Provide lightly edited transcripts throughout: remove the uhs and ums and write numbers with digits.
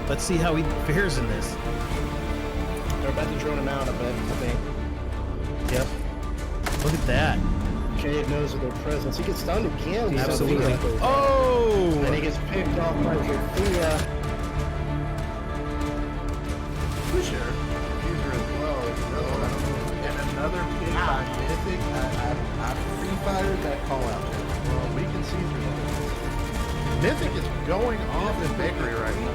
Let's see how he fares in this. They're about to drone him out a bit, I think. Yep. Look at that. Jade knows of their presence. He gets stunned again. with Absolutely. Sophia. Oh! And he gets picked off by Sophia. Pusher. User as well. And another pick by Mythic. I pre-fired that call out there. Well, we can see through that. Mythic is going off in Bakery right now.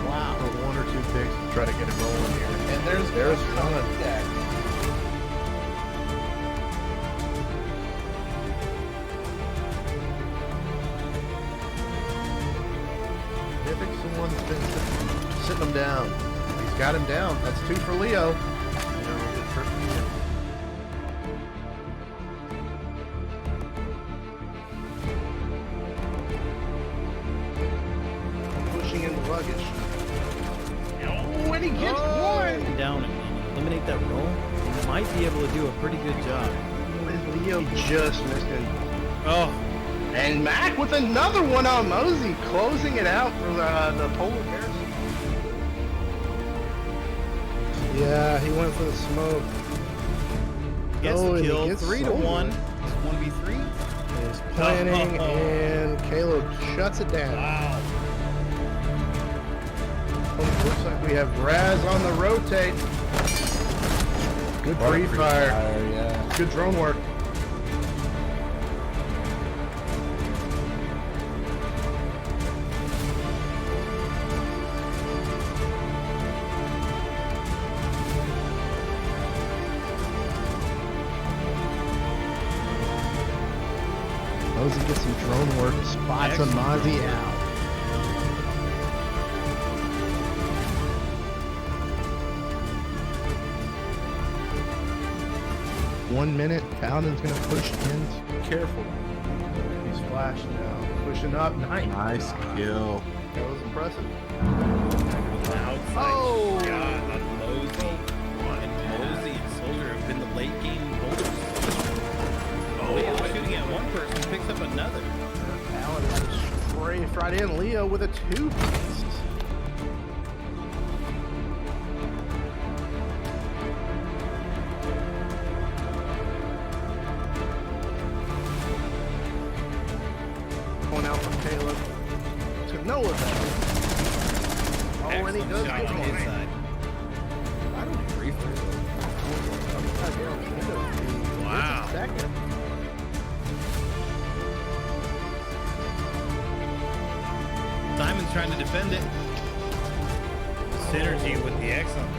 Wow. For 1 or 2 picks to try to get it rolling here. And there's Con. Mythic's the one that's been sitting him down. He's got him down. That's 2 for Leo. You know, good for pushing in the luggage. Oh, and he gets one! Down and eliminate that roll. He might be able to do a pretty good job. Leo just missed him. Oh, And Mac with another one on Mosey, closing it out for the Polar Bears. Yeah, he went for the smoke. gets Oh, the and he kill. gets 3 to sold. 1. It's 1v3. He's planning, and Caleb shuts it down. Wow. Looks like we have Raz on the rotate. Good pre-fire. Yeah. Good drone work. Mosey gets some drone work, spots a Mozzie out. One minute, Paladin's gonna push in. Careful. He's flashed now. Pushing up. Nice kill. That was impressive. Outside Oh! shot on Mosey. And Mosey and Soldier have been the late game holders. Oh, Leo's shooting at one person, picks up another. Paladin strafed right in. Leo with a 2-piece. Going out from Caleb to Noah. Oh, and he does Shot get on his one. side. I don't agree for it. Wow. Second. Simon's trying to defend it. Synergy with the excellent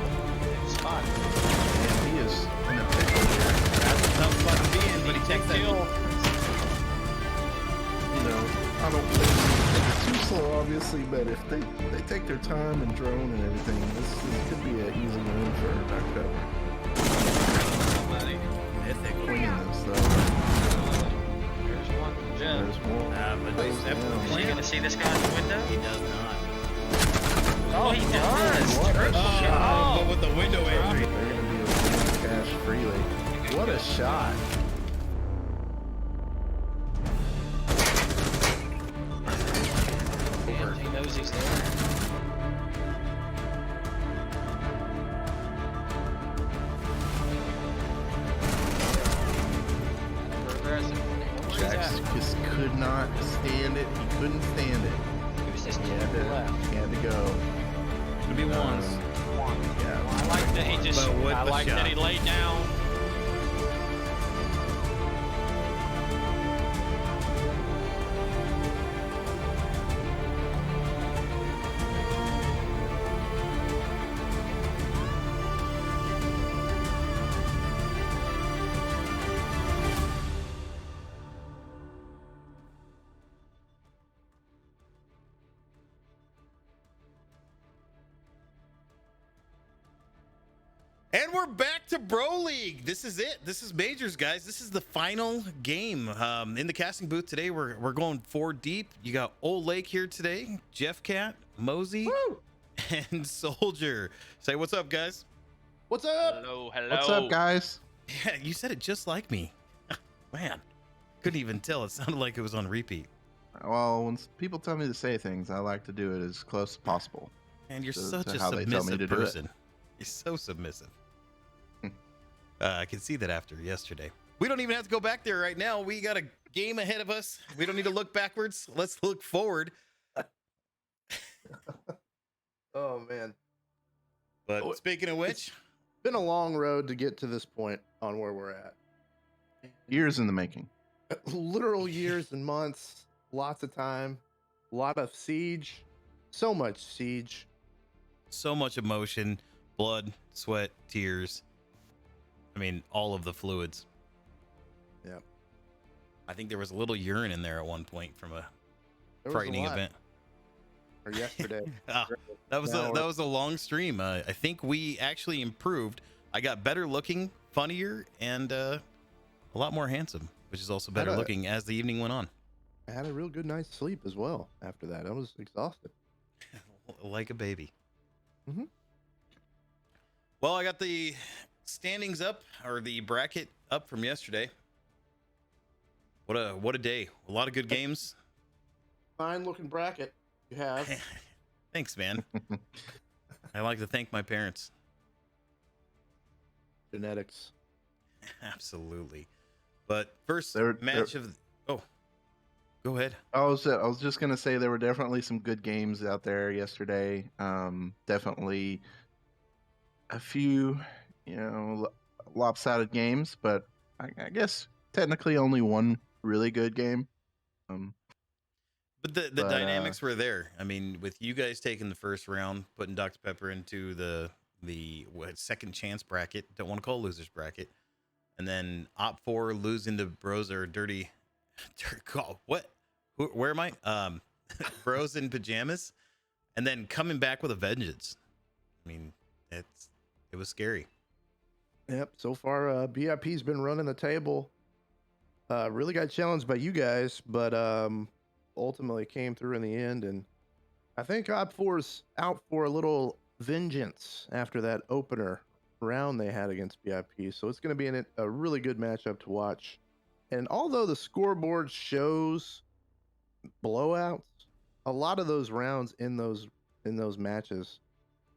Spot. And he is in a pickle here. That's a tough spot to be in, but he takes that kill. You know, I don't think it's too slow, obviously, but if they take their time and drone and everything, this could be an easy win for Dark Pepper. Mythic. Winning this, though. There's one from Jen. There's one. But he's definitely Is he gonna see this guy in the window? He does not. Oh, he does. Triple But shot. with the window entry. They're going to be able to win cash freely. What a shot. And he knows he's there. Aggressive. Where's he Jax at? just could not stand it. He couldn't stand it. He was just He to the left. had to go. Gonna be ones. Yeah. I like that he just. But with I the like shot. that he laid down. And we're back to Bro League. This is it. This is Majors, guys. This is the final game. In the casting booth today, we're going 4 deep. You got Old Lake here today, Jeff Cat, Mosey, and Soldier. Say what's up, guys. What's up? Hello, hello. What's up, guys? Yeah, you said it just like me. Man, couldn't even tell. It sounded like it was on repeat. Well, when people tell me to say things, I like to do it as close as possible. And you're to such a how they tell me submissive to do it. person. You're so submissive. I can see that after yesterday. We don't even have to go back there right now. We got a game ahead of us. We don't need to look backwards. Let's look forward. Oh man, But speaking of which, been a long road to get to this point on where we're at. Years in the making. Literal years and months, lots of time, a lot of siege, so much siege. so much emotion, blood, sweat, tears. I mean, all of the fluids. Yeah. I think there was a little urine in there at one point from a There was frightening a lot. event. Or yesterday. Ah, that was a long stream. I think we actually improved. I got better looking, funnier, and a lot more handsome, which is also better looking as the evening went on. I had a real good night's sleep as well after that. I was exhausted. Like a baby. Mhm. Well, I got the standings up, or the bracket up from yesterday. What a day. A lot of good games. Fine looking bracket you have. Thanks, man. I like to thank my parents. Genetics. Absolutely. But first There- match of... Oh, go ahead. I was just gonna say there were definitely some good games out there yesterday. Definitely a few, lopsided games, but I guess technically only one really good game. But the dynamics were there. I mean, with you guys taking the first round, putting Dr. Pepper into the second chance bracket, don't want to call losers bracket, and then OpFour losing to Bros or dirty call. What? Where am I? Bros in Pyjamas, and then coming back with a vengeance. I mean, it was scary. Yep. So far, BIP's been running the table. Really got challenged by you guys, but ultimately came through in the end. And I think OpFour's out for a little vengeance after that opener round they had against BIP. So it's going to be a really good matchup to watch. And although the scoreboard shows blowouts, a lot of those rounds in those matches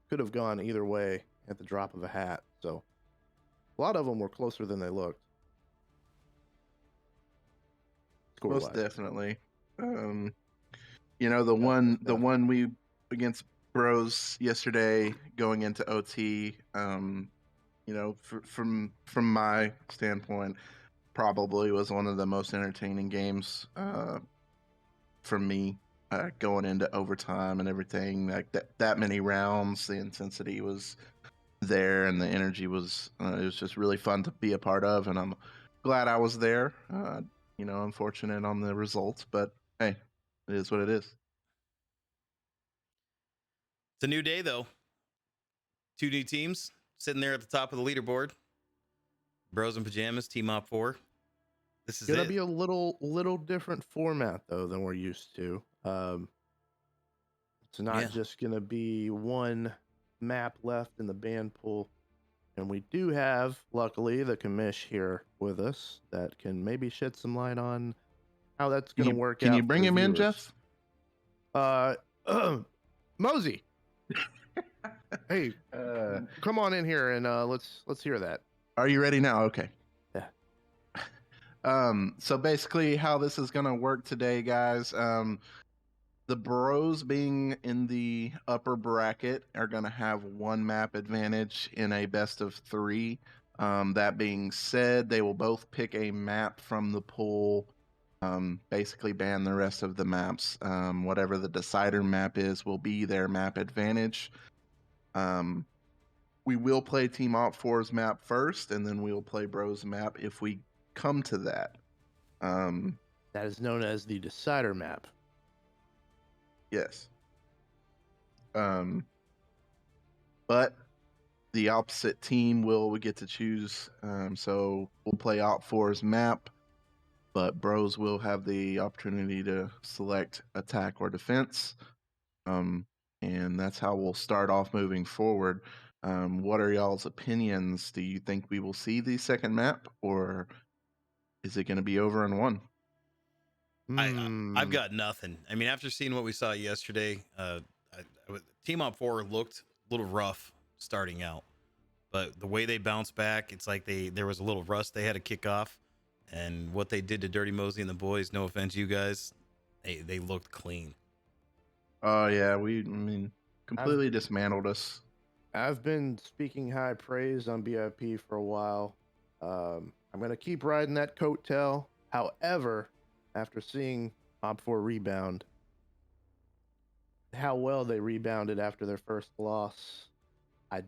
could have gone either way at the drop of a hat. So a lot of them were closer than they looked. Most definitely. The one we against Bros yesterday going into OT. From my standpoint, probably was one of the most entertaining games for me. Going into overtime and everything, like that many rounds, the intensity was there and the energy was it was just really fun to be a part of, and I'm glad I was there. Unfortunate on the results, but hey, it is what it is. It's a new day, though. 2 new teams sitting there at the top of the leaderboard. Bros in Pyjamas, Team OpFour. This is gonna be a little different format though than we're used to. It's not just gonna be one map left in the band pool, and we do have, luckily, the commish here with us that can maybe shed some light on how that's gonna work out. Can you bring him in, Jeff? Mosey. Hey, come on in here and let's hear that. Are you ready now? Okay. Yeah. So basically how this is gonna work today, guys, the Bros being in the upper bracket are gonna have one map advantage in a best of 3. That being said, they will both pick a map from the pool, basically ban the rest of the maps. Whatever the decider map is will be their map advantage. We will play Team OpFour's map first, and then we'll play Bros map if we come to that. That is known as the decider map. Yes. But the opposite team will get to choose. So we'll play OpFour's map, but Bros will have the opportunity to select attack or defense. And that's how we'll start off moving forward. What are y'all's opinions? Do you think we will see the second map, or is it going to be over in one? I've got nothing. I mean, after seeing what we saw yesterday, Team OpFour looked a little rough starting out, but the way they bounced back, it's like there was a little rust they had to kick off, and what they did to Dirty Mosey and the boys, no offense, you guys, they looked clean. Oh yeah, completely dismantled us. I've been speaking high praise on BIP for a while. I'm going to keep riding that coattail. However, after seeing OpFour rebound, how well they rebounded after their first loss, I'm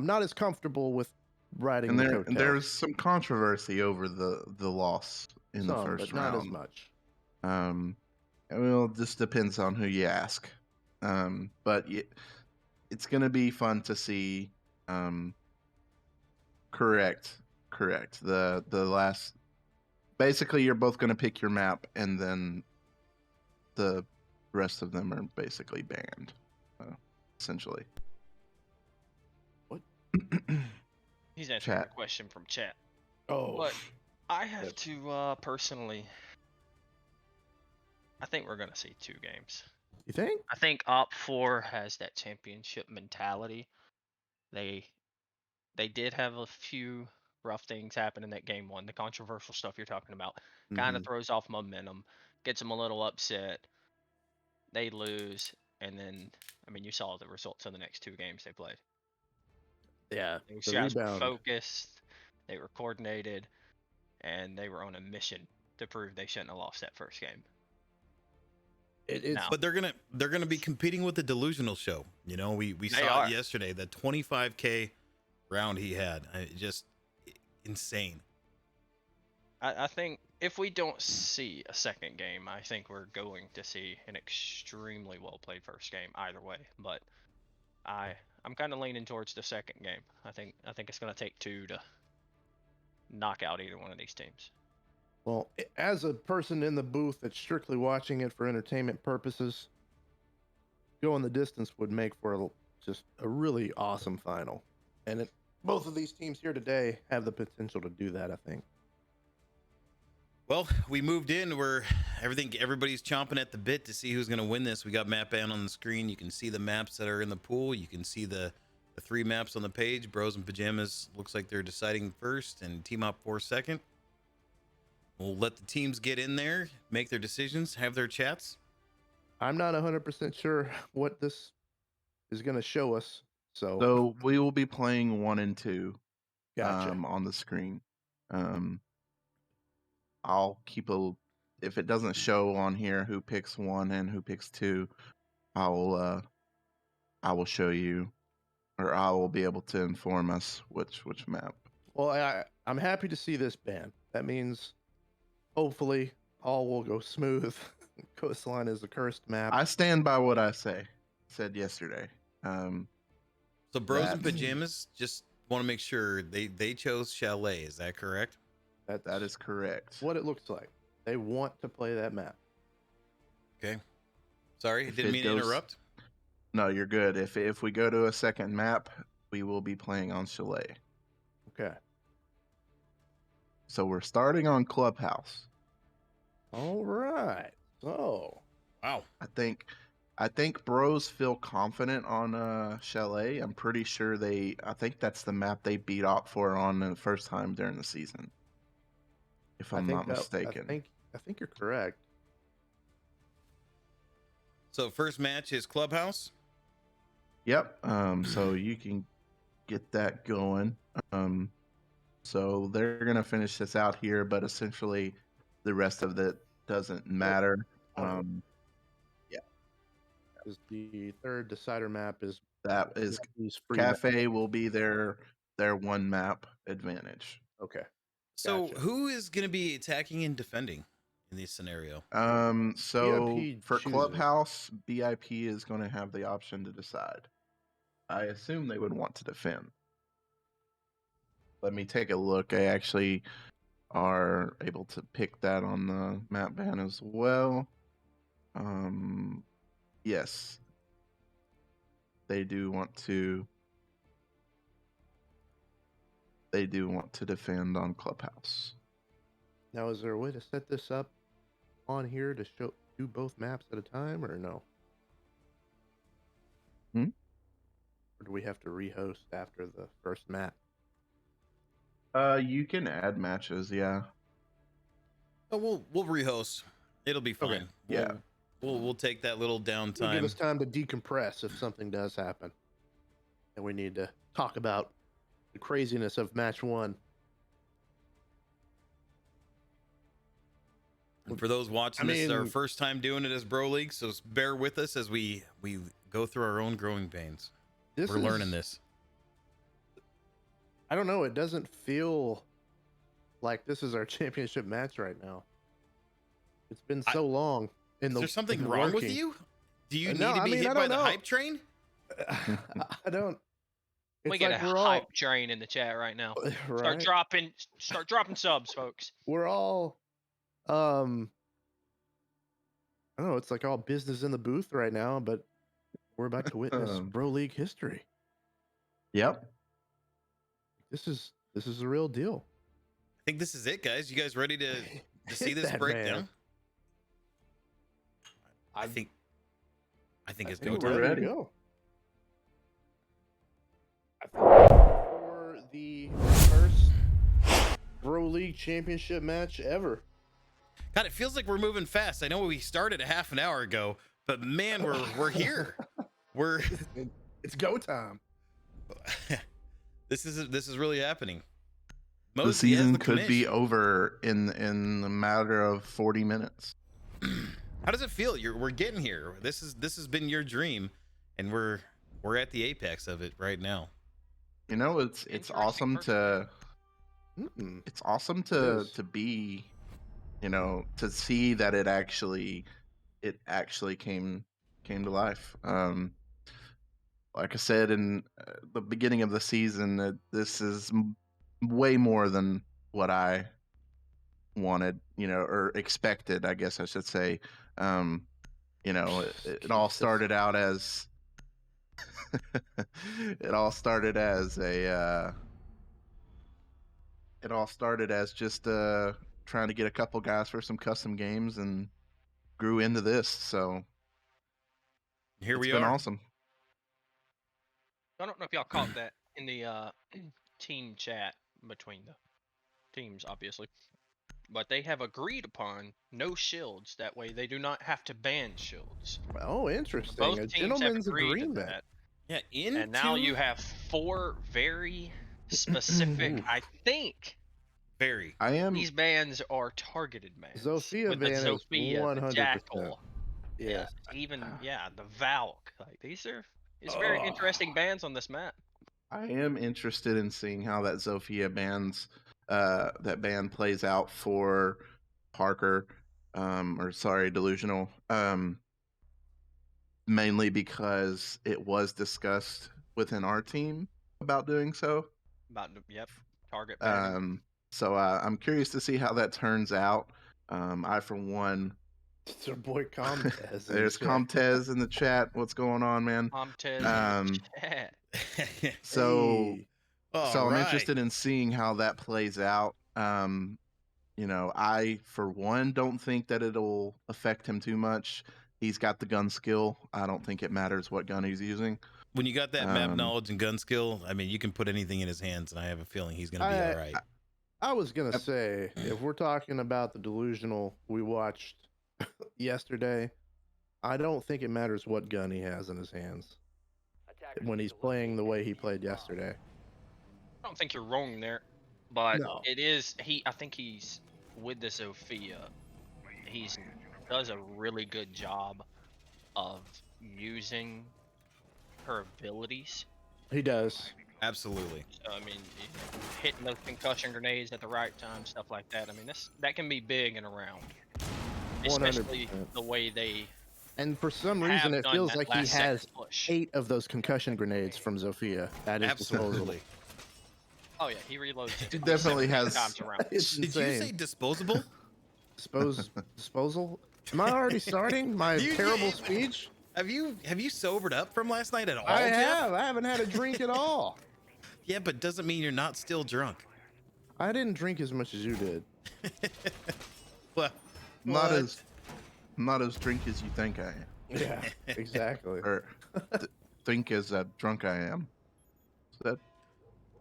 not as comfortable with riding the coattail. There's some controversy over the loss in the first but not round. as much. Well, it just depends on who you ask. But it's going to be fun to see. Correct. The last, basically, you're both going to pick your map, and then the rest of them are basically banned, essentially. What? He's answering Chat. a question from chat. Oh, But I have Yep. to personally. I think we're gonna see 2 games. you think? I think OpFour has that championship mentality. They did have a few rough things happen in that game 1. The controversial stuff you're talking about kind of Mhm. throws off momentum, gets them a little upset. They lose, and then you saw the results of the next 2 games they played. Yeah, Those the guys were rebound. focused, they were coordinated, and they were on a mission to prove they shouldn't have lost that first game. It's Now, But they're gonna be competing with the delusional show. You know, we They saw are. it yesterday. That 25K round he had, just insane. I think if we don't see a second game, I think we're going to see an extremely well played first game either way. But I'm kind of leaning towards the second game. I think it's going to take 2 to knock out either one of these teams. Well, as a person in the booth that's strictly watching it for entertainment purposes, going the distance would make for just a really awesome final. And both of these teams here today have the potential to do that, I think. Well, we moved in where everybody's chomping at the bit to see who's going to win this. We got map ban on the screen. You can see the maps that are in the pool. You can see the 3 maps on the page. Bros and Pyjamas looks like they're deciding first, and Team OpFour second. We'll let the teams get in there, make their decisions, have their chats. I'm not 100% sure what this is going to show us. So we will be playing 1 and 2 Gotcha. on the screen. I'll keep if it doesn't show on here who picks 1 and who picks 2, I will show you, or I will be able to inform us which map. Well, I'm happy to see this ban. That means hopefully all will go smooth. Coastline is a cursed map. I stand by what I said yesterday. So Bros and Pyjamas just want to make sure they chose Chalet. Is that correct? That is correct. What it looks like. They want to play that map. Okay. Sorry, If didn't it mean to goes- interrupt. No, you're good. If we go to a second map, we will be playing on Chalet. Okay. So we're starting on Clubhouse. All right. So, Wow. I think bros feel confident on Chalet. I'm pretty sure I think that's the map they beat OpFour on the first time during the season. If I'm not mistaken. I think you're correct. So first match is Clubhouse. Yep. So you can get that going. So they're gonna finish this out here, but essentially the rest of it doesn't matter. Is the third decider map is That is free Cafe will be their 1 map advantage. Okay. So Gotcha. who is going to be attacking and defending in this scenario? So BIP for chooses. Clubhouse, BIP is going to have the option to decide. I assume they would want to defend. Let me take a look. I actually are able to pick that on the map ban as well. Yes. They do want to defend on Clubhouse. Now, is there a way to set this up on here to do both maps at a time, or no? Or do we have to rehost after the first match? You can add matches, yeah. Oh, we'll rehost. It'll be fine. Okay, yeah. We'll take that little It'll give downtime. us time to decompress if something does happen. And we need to talk about the craziness of match 1. And for those watching, this is our first time doing it as Bro League, so bear with us as we go through our own growing pains. We're learning this. I don't know. It doesn't feel like this is our championship match right now. It's been so long. Is there something wrong with you? Do you need No, to be hit by the know. hype train? I don't. We get a hype train in the chat right now. Right? Start dropping subs, folks. We're all, I don't know. It's like all business in the booth right now, but we're about to witness Bro League history. Yep. This is the real deal. I think this is it, guys. You guys ready to see this that breakdown? man. I think it's go We're time. ready. to go. I think for the first Bro League championship match ever. God, it feels like we're moving fast. I know we started a half an hour ago, but man, we're here. It's go time. This is really happening. The Mosey has season the could be commish. over in a matter of 40 minutes. How does it feel? We're getting here. This has been your dream, and we're at the apex of it right now. You know, it's awesome to it's awesome to be, you know, to see that it actually came to life. Like I said in the beginning of the season, that this is way more than what I wanted, you know, or expected, I guess I should say. You know, it all started out as it all started as just trying to get a couple guys for some custom games, and grew into this. So Here it's we been are. awesome. I don't know if y'all caught that in the team chat between the teams, obviously. But they have agreed upon no shields. That way they do not have to ban shields. Oh, interesting. Both A teams gentleman's have agreed to agreement. that. Yeah, And now you have 4 very specific, I think very. these bans are targeted bans. Zofia with ban the is Zofia, the 100%. Jackal. Yes. Even the Valk. Like these are very interesting bans on this map. I am interested in seeing how that Zofia ban plays out for Parker, Delusional. Mainly because it was discussed within our team about doing so. Target banning. So I'm curious to see how that turns out. I, for one, It's our boy Comtez. there's Comtez in the chat. What's going on, man? Comtez in the chat. So, Hey. I'm interested in seeing how that plays out. You know, I, for one, don't think that it'll affect him too much. He's got the gun skill. I don't think it matters what gun he's using. When you got that map knowledge and gun skill, I mean, you can put anything in his hands, and I have a feeling he's going to be all right. I was going to say, if we're talking about the Delusional we watched yesterday, I don't think it matters what gun he has in his hands when he's playing the way he played yesterday. I don't think you're wrong there, but No. it is I think he's with the Zofia. He's does a really good job of using her abilities. He does. Absolutely. So, I mean, hitting those concussion grenades at the right time, stuff like that. I mean, that can be big and around, especially 100%. the way they. And for some reason, it feels like he has push. 8 of those concussion grenades from Zofia at his disposal. Absolutely. Oh yeah, he reloads. He definitely has. Times around. It's Did you insane. say disposable? Disposal? Am I already starting my terrible speech? Have you sobered up from last night at all? I Jeff? have. I haven't had a drink at all. Yeah, but doesn't mean you're not still drunk. I didn't drink as much as you did. Well, Not as drink as you think I am. Yeah, exactly. Or think as drunk I am. Is that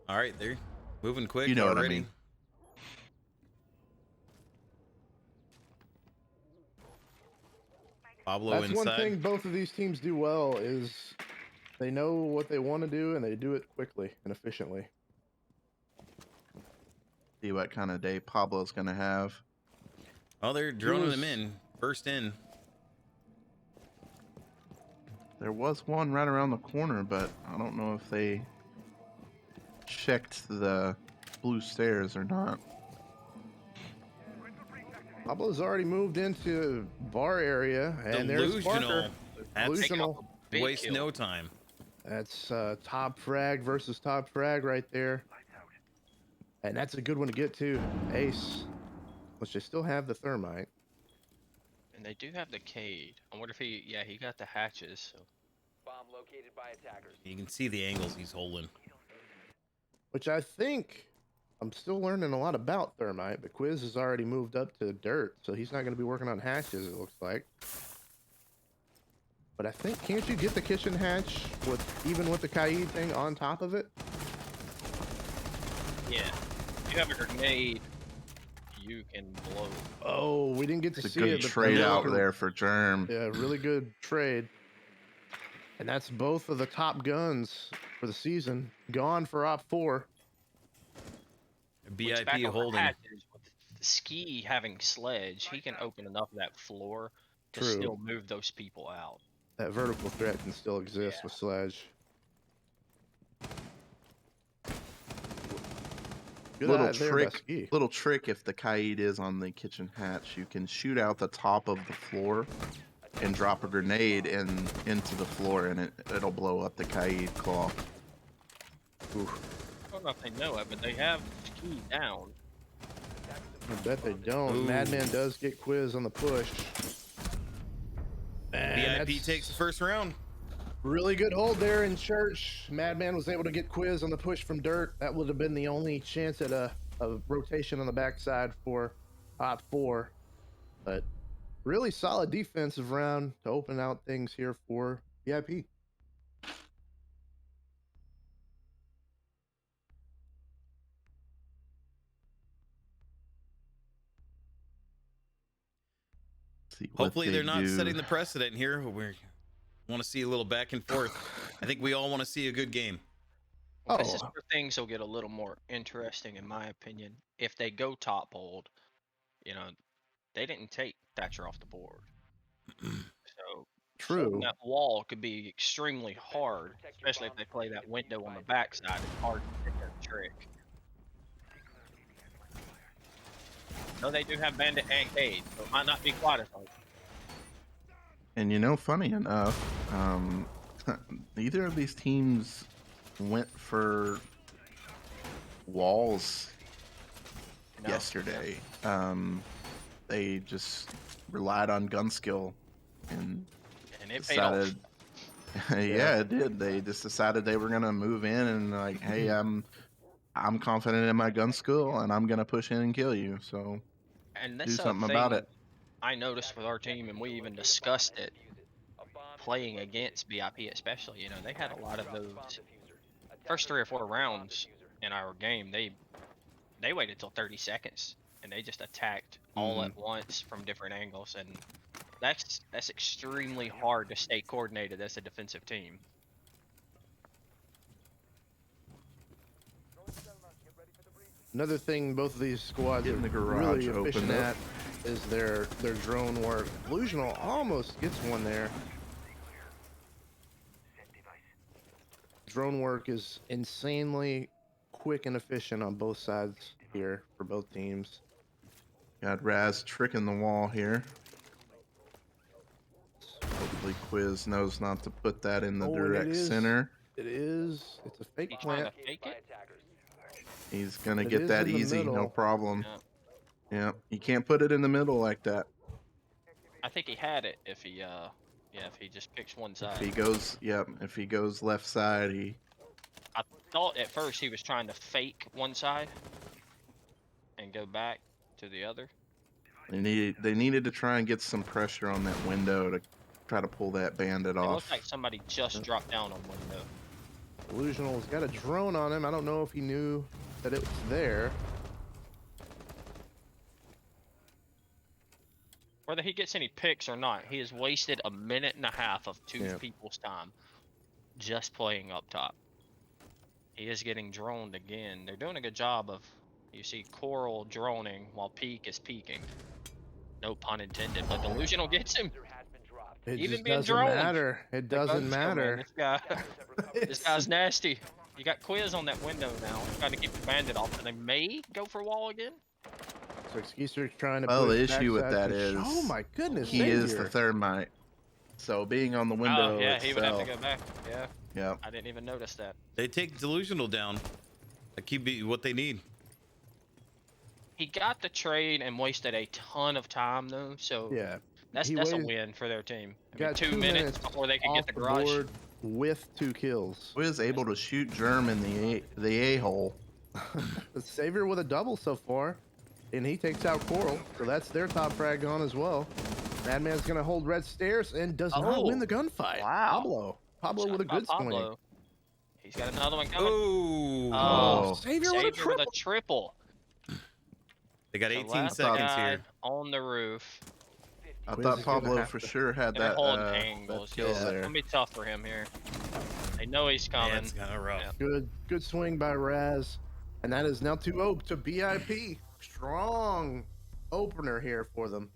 All right, they're moving quick You know what I already. mean. Pablo That's inside. one thing both of these teams do well is they know what they want to do and they do it quickly and efficiently. see what kind of day Pablo's gonna have? Oh, they're droning was- them in. First in. There was one right around the corner, but I don't know if they checked the blue stairs or not. Pablo's already moved into bar area, and there's Parker. Delusional. That's Delusional. Big waste kill. no time. That's top frag versus top frag right there. And that's a good one to get to. Ace. Which they still have the thermite. And they do have the Cade. I wonder if he got the hatches. So. Bomb located by attackers. You can see the angles he's holding. Which I think I'm still learning a lot about thermite, but Quiz has already moved up to dirt, so he's not going to be working on hatches, it looks like. But I think, can't you get the kitchen hatch even with the Kaid thing on top of it? Yeah. If you have a grenade, you can blow. Oh, we didn't get to It's a see good it. But trade they're out looking- there for Germ. Yeah, really good trade. And that's both of the top guns for the season gone for OpFour. Which back BIP on the holding. hatches, with Ski having sledge, he can open enough of that floor to True. still move those people out. That vertical threat can still exist Yeah. with Sledge. Good Little eye there by trick, Ski. little trick. If the Kaid is on the kitchen hatch, you can shoot out the top of the floor and drop a grenade into the floor, and it'll blow up the Kaid claw. Oof. I don't know if they know it, but they have Ski down. I bet they don't. Ooh. Madman does get Quiz on the push. And BIP that's takes the first round. really good hold there in church. Madman was able to get Quiz on the push from dirt. That would have been the only chance at a rotation on the backside for OpFour. But really solid defensive round to open out things here for VIP. See what Hopefully they they're not do. setting the precedent here. We want to see a little back and forth. I think we all want to see a good game. This is Oh. where things will get a little more interesting, in my opinion. If they go top hold, they didn't take Thatcher off the board. So True. holding that wall could be extremely hard, especially if they play that window on the backside. It's hard to pick their trick. No, they do have Bandit and Cade, so it might not be quite as hard. And funny enough, neither of these teams went for walls No. yesterday. They just relied on gun skill and And it paid off. decided. Yeah, it did. They just decided they were gonna move in and like, hey, I'm confident in my gun skill and I'm gonna push in and kill you. So And do that's a something about thing it. I noticed with our team, and we even discussed it playing against BIP, especially. They had a lot of those first 3 or 4 rounds in our game. They waited till 30 seconds and they just attacked all at once from different angles, and that's extremely hard to stay coordinated as a defensive team. Another thing both of these squads Getting are the garage really efficient opened up. at is their drone work. Delusional almost gets one there. Drone work is insanely quick and efficient on both sides here for both teams. Got Raz tricking the wall here. Hopefully Quiz knows not to put that in the Oh, and it direct is. center. It's a fake He trying plant. to fake it? He's gonna It get is that in the easy, no middle. problem. Yeah. Yeah, you can't put it in the middle like that. I think he had it if he just picks one side. If he goes left side, I thought at first he was trying to fake one side and go back to the other. they needed to try and get some pressure on that window to try to pull that bandit It off. looks like somebody just dropped down on window. Delusional's got a drone on him. I don't know if he knew that it was there. Whether he gets any picks or not, he has wasted a minute and a half of two Yeah. people's time just playing up top. He is getting droned again. They're doing a good job of, you see Coral droning while Peak is peeking. No pun intended, but Delusional gets him. User has been dropped. It Even just being doesn't droned. matter. It The doesn't gun show, man, matter. This guy, this It's- guy's nasty. You got Quiz on that window now, trying to keep the bandit off, and they may go for wall again. So Skeester's trying to Well, put the his issue with backside that to- is oh my goodness, He is the Xavier. thermite. So being on the window Oh yeah, he would have to itself- go back. Yeah, Yep. I didn't even notice that. They take Delusional down. That keep be what they need. He got the trade and wasted a ton of time though, so Yeah, that's he a wasted- win for their team. I mean, got 2 2 minutes minutes before they could off get the garage. board with 2 kills. Was able to shoot Germ in the a-hole. Xavier with a double so far, and he takes out Coral, so that's their top frag gone as well. Madman's gonna hold red stairs and does not Oh, win the gunfight. wow. Pablo Shot with a by good swing. Pablo. He's got another one coming. Oh. Oh. Xavier with a triple. triple. They got The 18 last seconds guy here. on the roof. I Quiz thought is gonna Pablo have for to- sure had They're that, holding that angles. kill Yeah, it's there. gonna be tough for him here. They know he's coming. That's kind of rough. Yeah. Good swing by Raz, and that is now 2-0 to BIP. Strong opener here for them.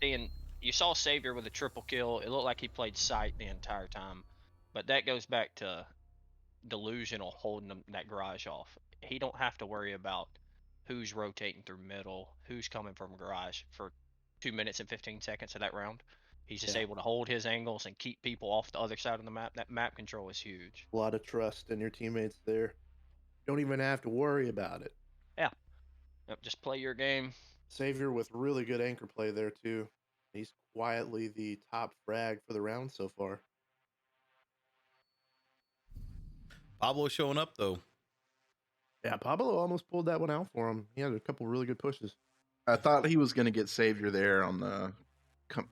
And you saw Savior with a triple kill. It looked like he played sight the entire time, but that goes back to Delusional holding that garage off. He don't have to worry about who's rotating through middle, who's coming from garage for 2 minutes and 15 seconds of that round. He's just Yeah. able to hold his angles and keep people off the other side of the map. That map control is huge. A lot of trust in your teammates there. Don't even have to worry about it. Yep, just play your game. Savior with really good anchor play there too. He's quietly the top frag for the round so far. Pablo showing up though. Yeah, Pablo almost pulled that one out for him. He had a couple really good pushes. I thought he was going to get Savior there on the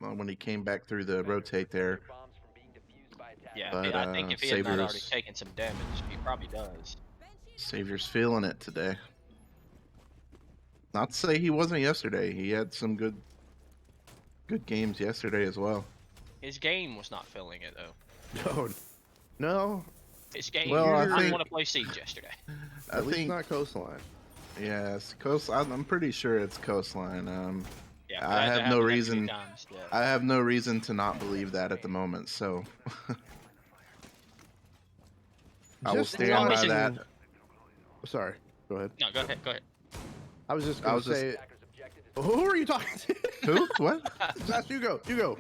when he came back through the rotate there. Bombs from being defused by attackers. Yeah, But, I think if he had not already Savior's- taken some damage, he probably does. Savior's feeling it today. Not to say he wasn't yesterday. He had some good games yesterday as well. His game was not feeling it though. No, no, His game, Well, I didn't think- want to play Siege yesterday. I at least think not coastline. yes, coast. I'm pretty sure it's coastline. Yeah, I that have happened no a few reason- times, yeah. I have no reason to not believe that at the moment. So I will Just stand by watching- that. Sorry, go ahead. No, go ahead, go ahead. I was just I going was to just- say, Attackers objective is who are you talking to? Who? What? Josh, you go. You go.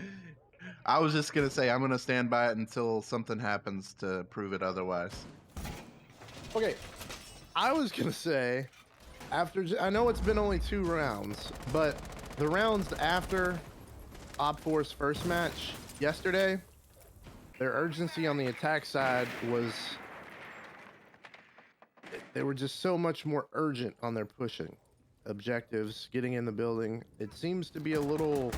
I was just gonna say I'm gonna stand by it until something happens to prove it otherwise. Okay, I was gonna say, I know it's been only 2 rounds, but the rounds after OpFour's first match yesterday, their urgency on the attack side was, they were just so much more urgent on their pushing objectives, getting in the building. It seems to be a little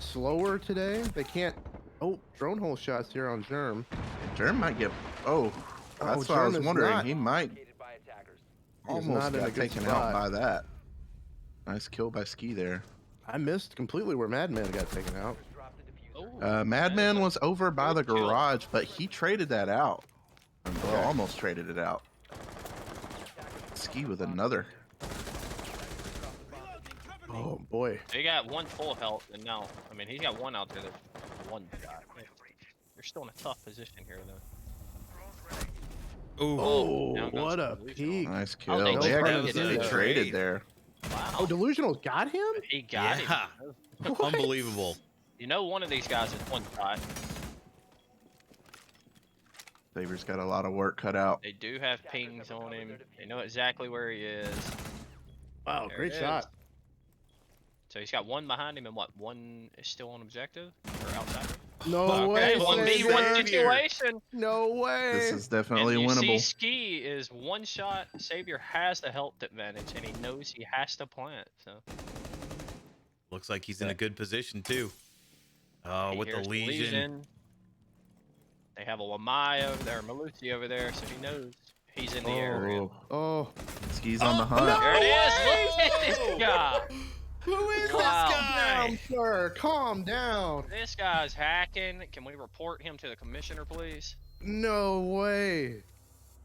slower today. They can't. Oh, drone hole shots here on Germ. Germ might get. Oh, that's what I Germ was is wondering. not- He might located by attackers. He is almost not in a got good taken spot. out by that. Nice kill by Ski there. I missed completely where Madman got taken out. Drop the diffuser. Oh, Madman was over by the Good kill. garage, but he traded that out. Well, almost traded it out. Ski with another. Oh boy. They got one full health, and now, I mean, he's got one out there. That's one shot. They're still in a tough position here, though. Ooh. Oh, down goes what a Delusional. peek. Nice Oh, kill. they They actually traded they it. traded there. Wow. Oh, Delusional's got him? He got Yeah. him. What? Unbelievable. You know, one of these guys is one shot. Saber's got a lot of work cut out. They do have pings on him. They know exactly where he is. Wow, There great it shot. is. So he's got one behind him, and what? One is still on objective or outside? No Okay, way. 1v1 Savior. situation. No way. This is definitely and you see, winnable. Ski is one shot. Savior has the health advantage, and he knows he has to plant. So Looks like he's in a good position too. Oh, He with the hears Legion. They have a Wamai over there, Malusi over there, so he knows he's in the area. Oh, Oh, Ski's on the Oh, hunt. no! There it is! way! Look at this guy! Who is Wow. this calm guy? down, sir. Calm down. This guy's hacking. Can we report him to the commissioner, please? No way.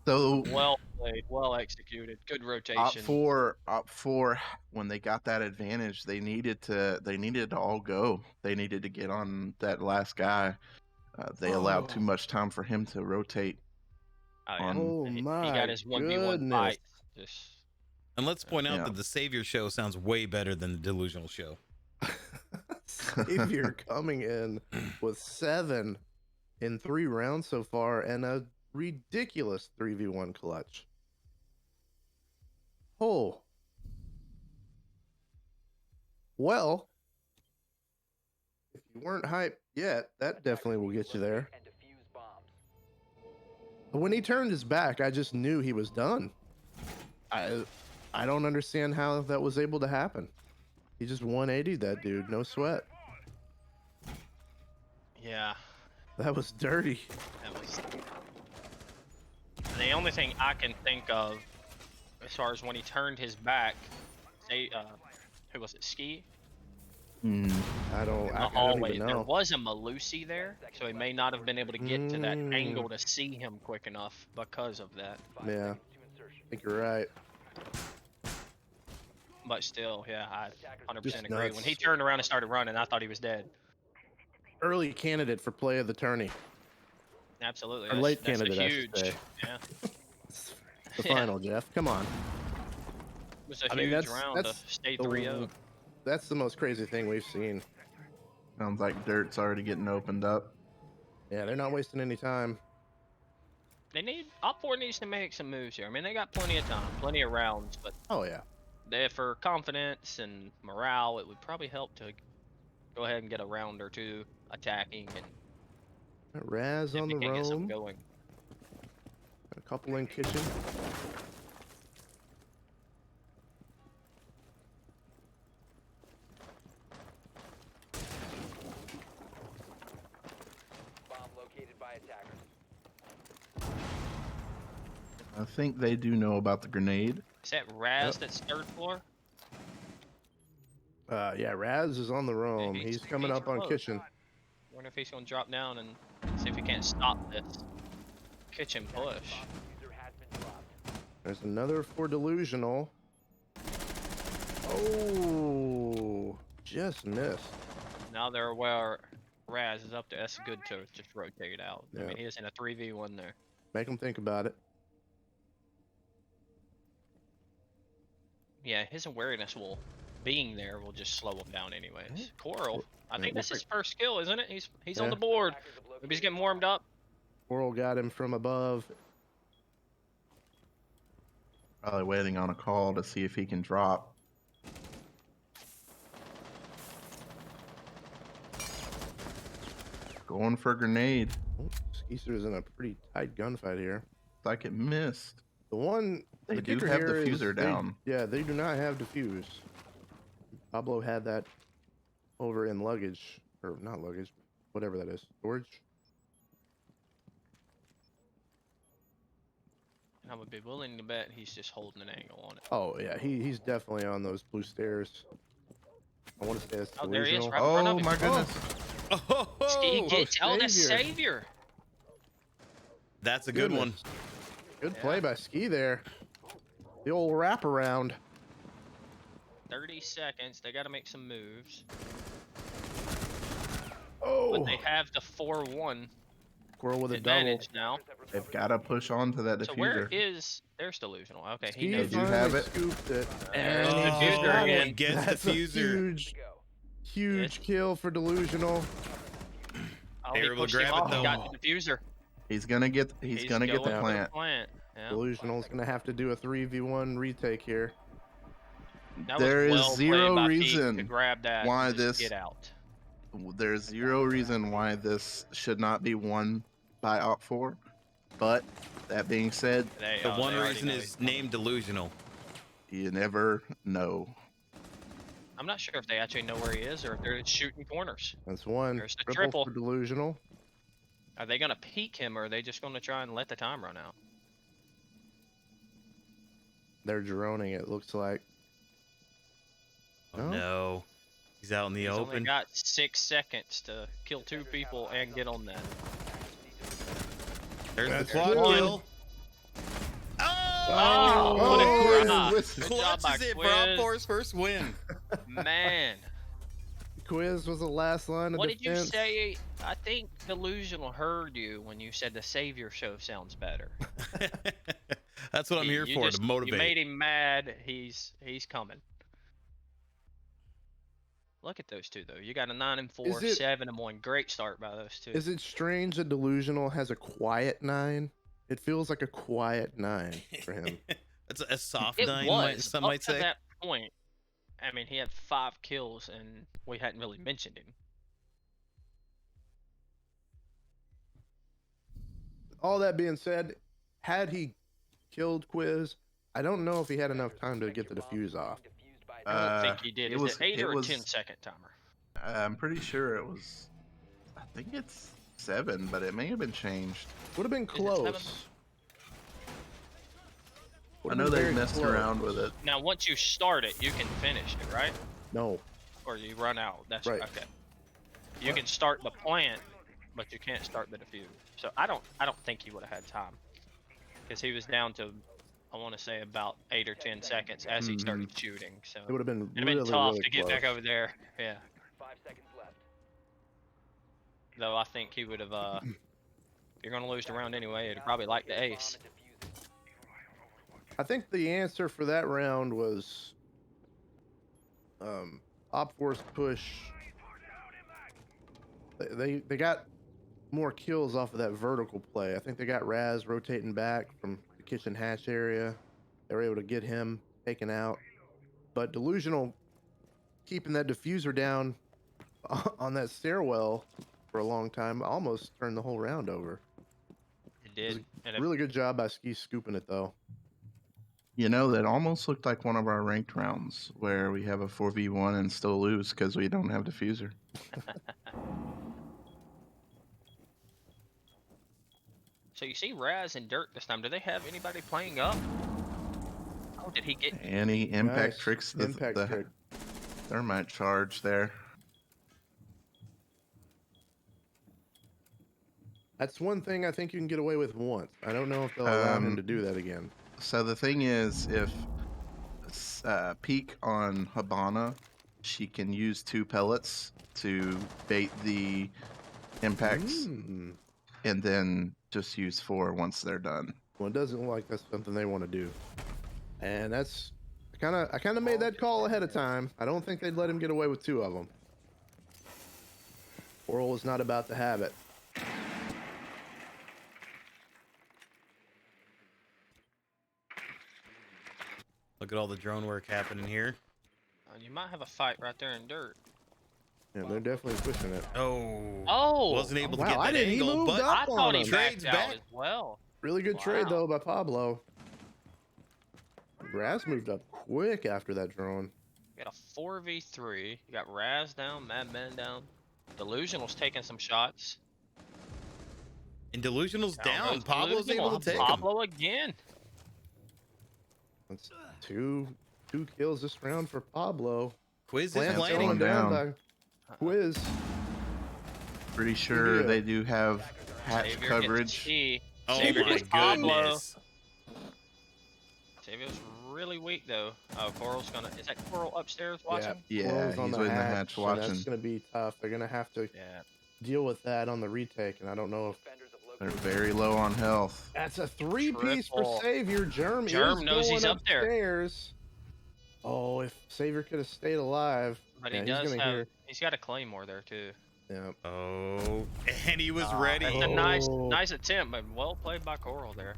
So Well played, well executed, good rotation. OpFour, when they got that advantage, they needed to all go. They needed to get on that last guy. They allowed too much time for him to rotate. Oh, yeah. on- Oh He my got his 1v1 goodness. fight. Just And let's point out Yeah. that the Savior show sounds way better than the Delusional show. Savior coming in with 7 in 3 rounds so far and a ridiculous 3v1 clutch. Oh. Well, if you weren't hyped yet, that definitely will get you there. And defuse bombs. When he turned his back, I just knew he was done. I don't understand how that was able to happen. He just 180'd that dude, no sweat. yeah, That was dirty. that was the only thing I can think of as far as when he turned his back. Say, who was it? Ski? Hmm. I don't In the even hallway. There know. was a Malusi there, so he may not have been able to get to that angle to see him quick enough because of that. 5 Yeah. seconds to insertion. I think you're right. But still, yeah, I 100% Just agree. When nuts. he turned around and started running, I thought he was dead. Early candidate for play of the tourney. Absolutely. Or late that's candidate, a I should huge, say. yeah. The Yeah. final, Jeff. Come on. It was a I mean, huge that's- round to that's stay the- 3-0. That's the most crazy thing we've seen. Sounds like dirt's already getting opened up. Yeah, they're not wasting any time. OpFour needs to make some moves here. I mean, they got plenty of time, plenty of rounds, but Oh, yeah. for confidence and morale, it would probably help to go ahead and get a round or two attacking and Raz see if on we the can get something roam. going. A couple in kitchen. Bomb located by attackers. I think they do know about the grenade. Is that Raz Yep. that's third floor? Yeah, Raz is on the roam. he's- He's coming he's up on close. kitchen. Wonder if he's gonna drop down and see if he can't stop this kitchen push. Bomb diffuser has been dropped. There's another for Delusional. Oh, just missed. Now they're where Raz is up there. That's good to just rotate out. I Yeah. mean, he is in a 3v1 there. Make them think about it. Yeah, his awareness being there will just slow him down anyways. Yeah. Coral, I Yeah, think that's looks his first kill, isn't it? He's on Yeah. the board. Attackers have Maybe he's located getting warmed up. Coral got him from above. Probably waiting on a call to see if he can drop. Going for a grenade. Oh, Skeeter's in a pretty tight gunfight here. Like it missed. The one They the do kicker have here is diffuser they- down. Yeah, they do not have diffuse. Pablo had that over in luggage, or not luggage, whatever that is, storage. And I would be willing to bet he's just holding an angle on it. Oh yeah, he's definitely on those blue stairs. I want to say it's Oh, there he is, delusional. right in front of Oh him. my goodness. Ski gets oh, the Savior. savior. That's a good one. Goodness. Good play Yeah. by Ski there. The old wraparound. 30 seconds. They got to make some moves. Oh, But they have the 4-1 Squirrel with a double. advantage now. They've got to push on to that So where diffuser. is there's delusional? Okay, he Ski knows. do finally have it. scooped it. There's And the he's diffuser got it. again. He gets That's the a fuser. to go. huge kill for Delusional. Oh, They he were able to pushed him grab it, off. He though. got the diffuser. He's gonna get the He's plant. going for the Yeah. Delusional's gonna have to do a 3v1 retake here. That There was is well zero played by Pete reason to grab that why and just this- get out. There's zero reason why this should not be won by OpFour. But that being said, The one they already reason know is he's coming. named Delusional. you never know. I'm not sure if they actually know where he is or if they're just shooting corners. That's one. There's the Triple triple. for Delusional. Are they gonna peek him or are they just gonna try and let the time run out? They're droning, it looks like. Oh, no. He's out in the He's only open. got 6 seconds to kill 2 people and get on that. There's That's the quad one. kill. Oh, what a Oh, grab. Quiz. Good job by Clutches it for Quiz. OpFour's first win. Man, Quiz was the last line of what did you defense. say? I think Delusional heard you when you said the Savior show sounds better. That's what I'm here You for, just- to motivate. You made him mad. He's coming. Look at those two though. You got a 9-4, Is it- 7-1. Great start by those two. Is it strange that Delusional has a quiet 9? It feels like a quiet 9 for him. It's a soft It 9, was some up might to say. that point. I mean, he had 5 kills, and we hadn't really mentioned him. All that being said, had he killed Quiz, I don't know if he had enough time to get the defuse off. I don't think he did. it Is was- it 8 it or a was- 10-second timer? I'm pretty sure it was. I think it's 7, but it may have been changed. Would have been Is it 7? close. I Would've know been they very messed close. around with it. Now, once you start it, you can finish it, right? No. Or you run out. That's Right. okay. You can start the plant, but you can't start the defuse. So I don't think he would have had time, because he was down to, I want to say, about 8 or 10 seconds as he started shooting. So It would have been it'd have really, been tough really to get close. back over there. Yeah. 5 seconds left. Though I think he would have. If you're gonna lose the round anyway, he'd probably like the ace. I think the answer for that round was OpFour's push. They got more kills off of that vertical play. I think they got Raz rotating back from the kitchen hatch area. They were able to get him taken out. But Delusional keeping that diffuser down on that stairwell for a long time almost turned the whole round over. It did. And Really good job by Ski scooping it though. You know, that almost looked like one of our ranked rounds where we have a 4v1 and still lose because we don't have diffuser. So you see Raz and Dirt this time. Do they have anybody playing up? Oh, did he get? Any impact Nice. tricks? Impact trick. Thermite charge there. That's one thing I think you can get away with once. I don't know if they'll allow him Um, to do that again. So the thing is, if peek on Habana, she can use 2 pellets to bait the impacts, Mm. and then just use 4 once they're done. Well, it doesn't look like that's something they want to do. And that's I kind of made that call ahead of time. I don't think they'd let him get away with 2 of them. Oral is not about to have it. Look at all the drone work happening here. You might have a fight right there in Dirt. Yeah, they're definitely pushing it. Oh. Oh, Wasn't able to wow, get I that didn't- he angle, moved but up. I thought he him. backed Trades out back. as well. Really good trade Wow. though by Pablo. Raz moved up quick after that drone. You got a 4v3. You got Raz down, Madman down. Delusional's taking some shots. and Delusional's down. goes Pablo's able Delusional. to take him. Pablo again. That's two kills this round for Pablo. Quiz is Plant's Plant's planning. going going down down. by Quiz. Pretty sure Yeah. they do have hatch Savior getting coverage. T. Oh Savior my gets Pablo. goodness. Savio's really weak though. Oh, Coral's gonna. Is that Coral upstairs watching? Yeah, Coral's on he's in the hatch and watching. That's going to be tough. They're going to have to Yeah. deal with that on the retake, and I don't know if Defenders have They're located very low on health. that's a 3-piece for Triple. Savior. Germ Germ is knows he's going up there. upstairs. Oh, if Savior could have stayed alive. But Yeah, he he's does gonna have. hear- He's got a Claymore there too. Yeah. Oh, and he was That's ready. a nice, Oh. nice attempt, but well played by Coral there.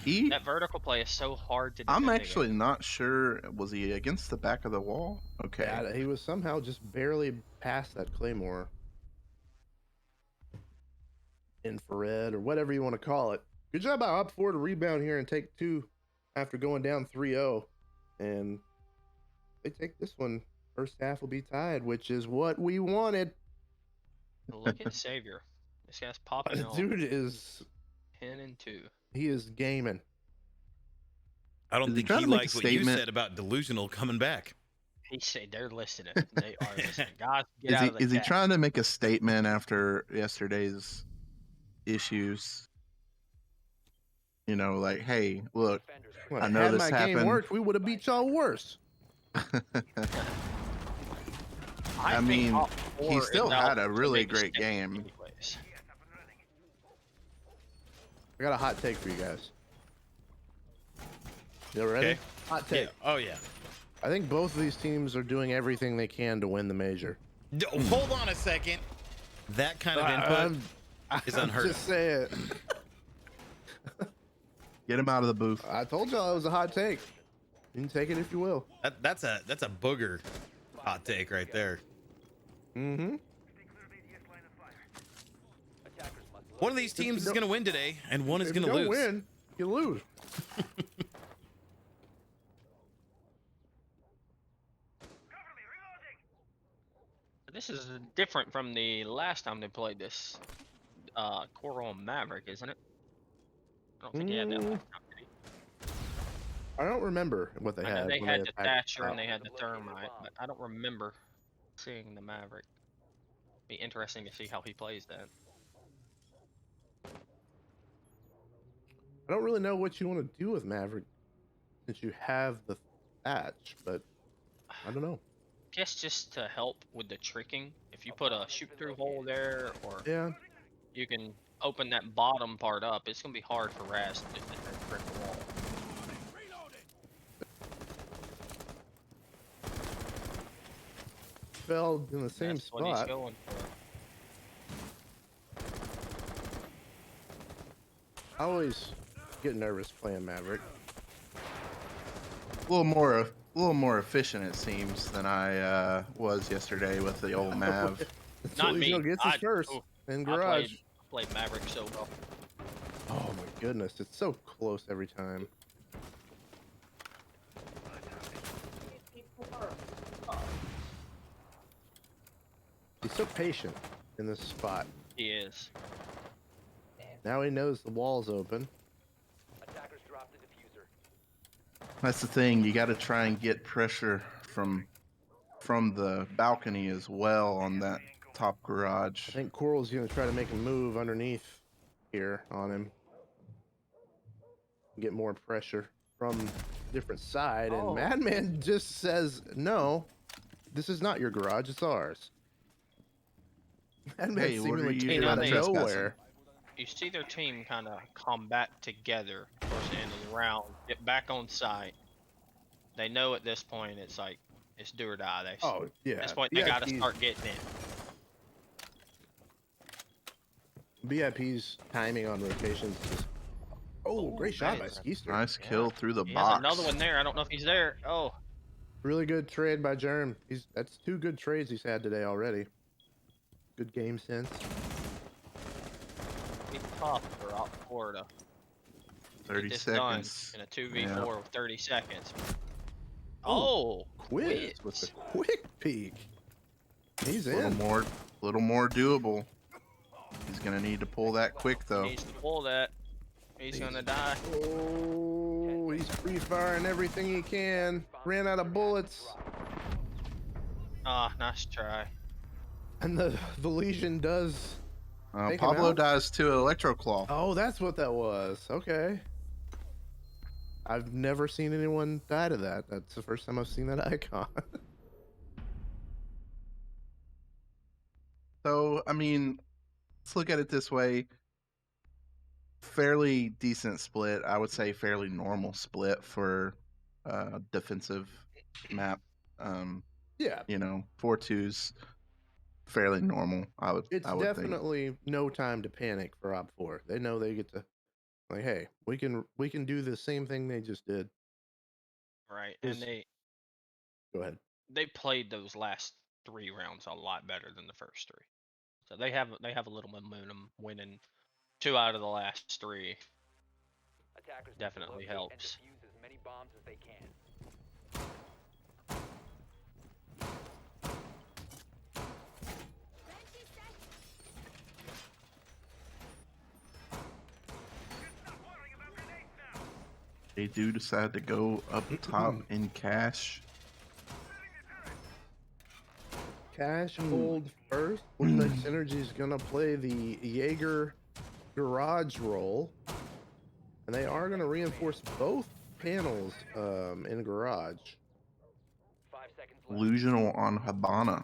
He, That vertical play is so hard to. I'm defend actually against. not sure. Was he against the back of the wall? Okay. Yeah, he was somehow just barely past that Claymore. Infrared or whatever you want to call it. Good job by OpFour to rebound here and take 2 after going down 3-0. And they take this one, first half will be tied, which is what we wanted. Look at Savior. This guy's popping off. Dude is 10 and 2. he is gaming. I don't Is he think trying he to make a liked what you statement? said about delusional coming back. He said they're listening. They are listening. Guys, get out of the Is he chat. trying to make a statement after yesterday's issues? You know, like, hey, look, Defenders What, I know had this my game happened. worked, we would have beat y'all worse. I think mean, OpFour he is still out had a to really make great statement game. anyways. I got a hot take for you guys. You ready? Okay. Hot Yeah. take. Oh yeah. I think both of these teams are doing everything they can to win the major. Hold on a second. That kind of input is unheard Just of. say it. Get him out of the booth. I told y'all it was a hot take. You can take it if you will. That's a booger hot take right there. Mm-hmm. attackers must One of these teams is don't- going to win today, and one is If going you to don't lose. win, you lose. This is different from the last time they played this. Coral and Maverick, isn't it? I don't think he had that last time, did he? I don't remember what they I know had. they when had the attacked Thatcher top. and they had the Thermite, but I don't remember seeing the Maverick. Be interesting to see how he plays that. I don't really know what you want to do with Maverick since you have the Thatch, but I don't know. Guess just to help with the tricking, if you put a shoot-through hole there, or Yeah. you can open that bottom part up, it's gonna be hard for Raz to just hit that brick wall. Fell in the same That's what he's spot. going for. I always get nervous playing Maverick. A little more efficient, it seems, than I was yesterday with the old Mav. Until Not me. Lucio gets his I- first ooh, in I garage. played Maverick so well. Oh my goodness, it's so close every time. He's so patient in this spot. He is. Now he knows the wall's open. attackers drop the diffuser. That's the thing. You got to try and get pressure from the balcony as well on that top garage. I think Coral's gonna try to make a move underneath here on him. Get more pressure from different side, Oh. and Madman just says, "No, this is not your garage. It's ours." Madman Hey, what are seemingly you came doing out of trespassing? nowhere. You see their team kind of combat together towards the end of the round, get back on site. They know at this point it's like it's do or die. They Oh yeah. at this point they got to BIP's start getting in. BIP's timing on rotations is just. Oh, great shot by nice. Skeester. Nice kill through the He box. has another one there. I don't know if he's there. Oh, Really good trade by Jerm. That's 2 good trades he's had today already. Good game sense. be tough for OpFour to 30 get this seconds. done in a 2v4 Yeah. with 30 seconds. Oh, Oh, Quiz with the quick peek. He's Little in. more doable. He's gonna need to pull that quick he though. needs to pull that. He's gonna die. Oh, he's free firing everything he can. Ran out of bullets. Ah, nice try. And the Legion does. Take him Pablo out? dies to an electro claw. Oh, that's what that was. Okay. I've never seen anyone die to that. That's the first time I've seen that icon. So I mean, let's look at it this way. Fairly decent split. I would say fairly normal split for defensive map. Yeah. 4-2's fairly normal. I would It's think. definitely no time to panic for OpFour. They know they get to, like, hey, we can do the same thing they just did. Right, Is- and Go ahead. they played those last 3 rounds a lot better than the first 3. So they have a little momentum, winning 2 out of the last 3. Attackers need to Definitely locate and helps. defuse as many bombs as they can. They do decide to go up top in cash. Cash hold first. Looks like Synergy's gonna play the Jaeger garage role, and they are gonna reinforce both panels in garage. 5 seconds left. Illusional on Habana.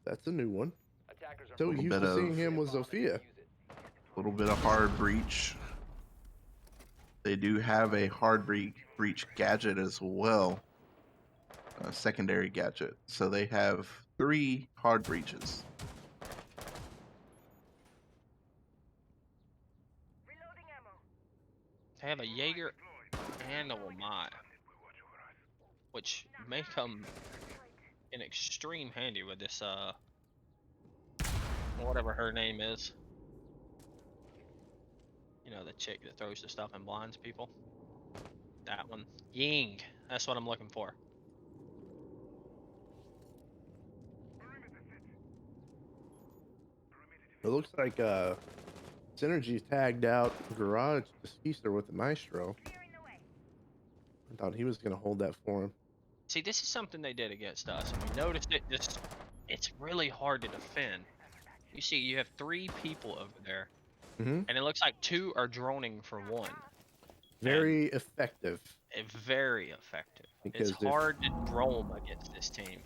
That's a new one. Attackers are So Little used bit to of- seeing him with Bomb and Zofia. defuse it. A little bit of hard breach. They do have a hard breach gadget as well. A secondary gadget. So they have 3 hard breaches. They have a Jaeger and a Lamai, which may come in extreme handy with this whatever her name is. You know, the chick that throws the stuff and blinds people. That one. Ying. That's what I'm looking for. It looks like Synergy tagged out garage to Skeezer with the Maestro. I thought he was gonna hold that for him. See, this is something they did against us. And we noticed it just, it's really hard to defend. You see, you have 3 people over there. Mhm. And it looks like 2 are droning for 1. Very effective. Very effective. Because It's hard to roam against this team.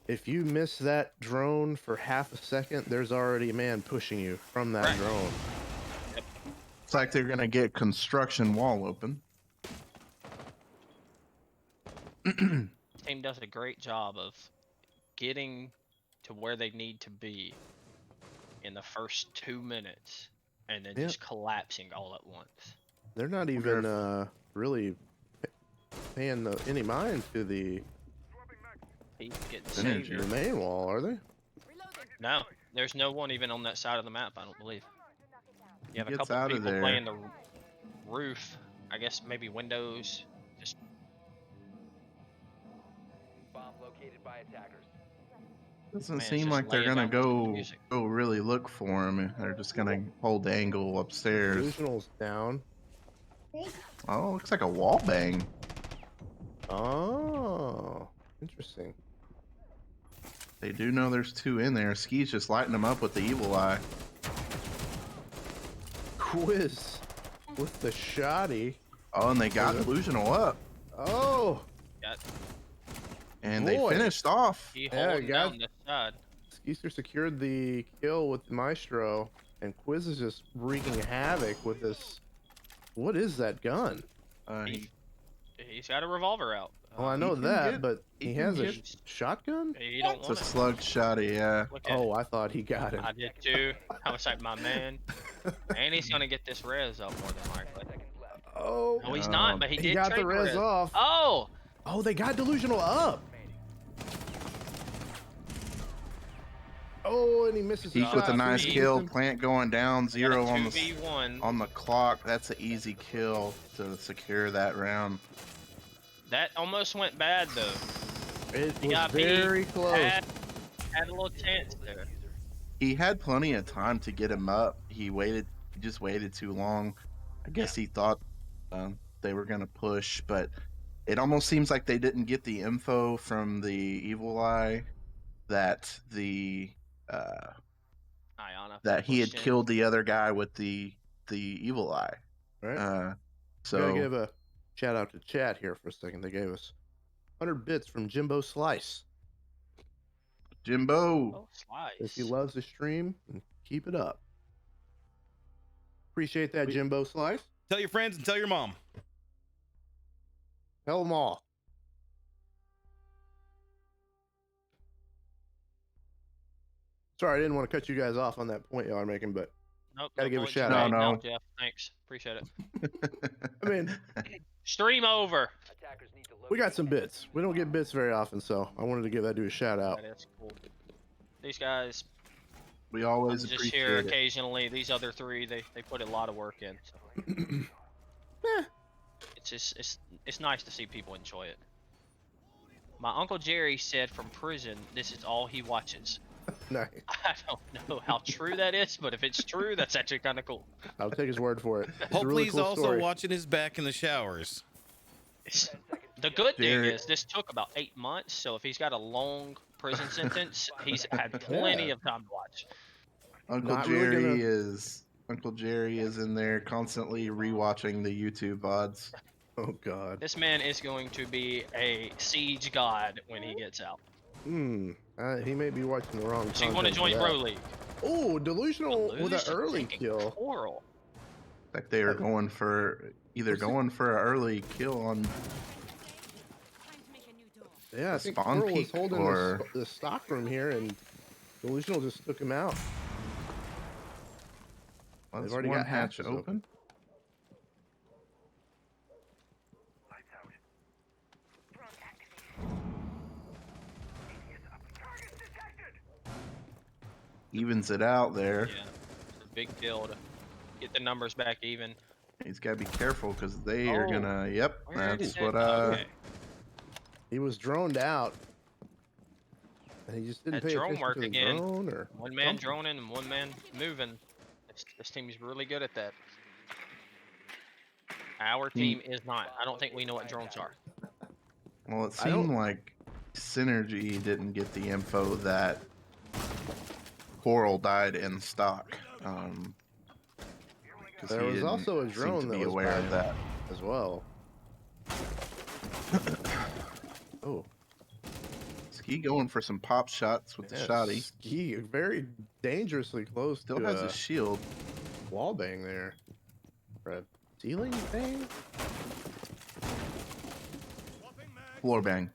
If you miss that drone for half a second, there's already a man pushing you from that Right. drone. It's like they're gonna get construction wall open. Team does a great job of getting to where they need to be in the first 2 minutes and then Yep. just collapsing all at once. They're not Wonder even really paying any mind to the He's getting Synergy. saved. the main wall, are they? No, there's no one even on that side of the map, I don't believe. You have a Gets couple out of people there. playing the roof. I guess maybe windows. Just Bomb located by attackers. Doesn't Man, it's seem just like they're laying gonna down with the go music. really look for him. They're just gonna hold the angle upstairs. Illusional's down. Oh, looks like a wall bang. Oh, interesting. They do know there's 2 in there. Ski's just lighting them up with the evil eye. Quiz with the shoddy. Oh, and they got Is it- Illusional up. Oh, got And Boy. they finished off. he Yeah, holding guys. down this side. Skeezer secured the kill with the Maestro, and Quiz is just wreaking havoc with this. What is that gun? He, He's got a revolver out. Oh, I know can that, get- but he he can has a get- shotgun? He don't it's a want it. slug shotty, yeah. Look at Oh, it. I thought he got it. I did too. I was like, my man. And he's gonna get this res up more than 5 likely. seconds left. Oh, No, he's not, but he he did got the trade res off. Oh! Oh, they got Delusional up. Oh, and he misses the He's with a shot. nice He- kill. Plant going down. 0 on the 2v1. on the clock. That's an easy kill to secure that round. That almost went bad though. It He was got beat. very close. Had a little chance there. He had plenty of time to get him up. He waited. He just waited too long. I guess he thought they were gonna push, but it almost seems like they didn't get the info from the evil eye that the Ayana that he had pushed in. killed the other guy with the evil eye. Right. Uh, Gotta so give a shout out to chat here for a second. They gave us 100 bits from Jimbo Slice. Jimbo, Oh, slice. If he loves the stream, keep it up. Appreciate that, Jimbo Slice. Tell your friends and tell your mom. Tell them all. Sorry, I didn't want to cut you guys off on that point y'all are making, but Nope, gotta no give a points shout made. out. No, No, no. Jeff. Thanks. Appreciate it. I mean, Stream over. Attackers need to we got locate some and bits. We don't get bits very often, so I wanted to give that dude a shout out. That is cool. These guys, we I'm always just appreciate here it. occasionally. These other 3, they put a lot of work in. So. It's just it's nice to see people enjoy it. My Uncle Jerry said from prison, this is all he watches. Nice. I don't know how true that is, but if it's true, that's actually kind of cool. I'll take his word for it. It's a Hopefully really he's cool also story. watching his back in the showers. The good thing Jerry- is this took about 8 months, so if he's got a long prison sentence, he's had plenty Yeah. of time to watch. Uncle Not really Jerry gonna- is in there constantly rewatching the YouTube VODs. Oh God. This man is going to be a siege god when he gets out. He may be watching the wrong. So you want to join Bro League? Oh, delusional with an Delusion early taking kill. Coral. Like they are going for either going for an early kill on Yeah, I The think spawn Coral was peak holding or- the stock room here, and delusional just took him out. Let's already one got hatch hatches open. open. Evens it out there. Yeah, it's a big deal to get the numbers back even. He's got to be careful because they are Oh, gonna. Yep, Where that's did what. it- okay. He was droned out, and he just didn't That pay drone attention work to the again. drone, or One man something. droning and one man moving. This team's really good at that. Our team is not. I don't think we know what drones are. Well, it I don't- seemed like Synergy didn't get the info that Coral died in stock. 'Cause There he was didn't also a seem drone to that be was aware by of him. that. as well. Oh, Ski going for some pop shots with the shotty. Ski very dangerously close Still to has a a shield. wall bang there. Or a ceiling bang? Floor bang.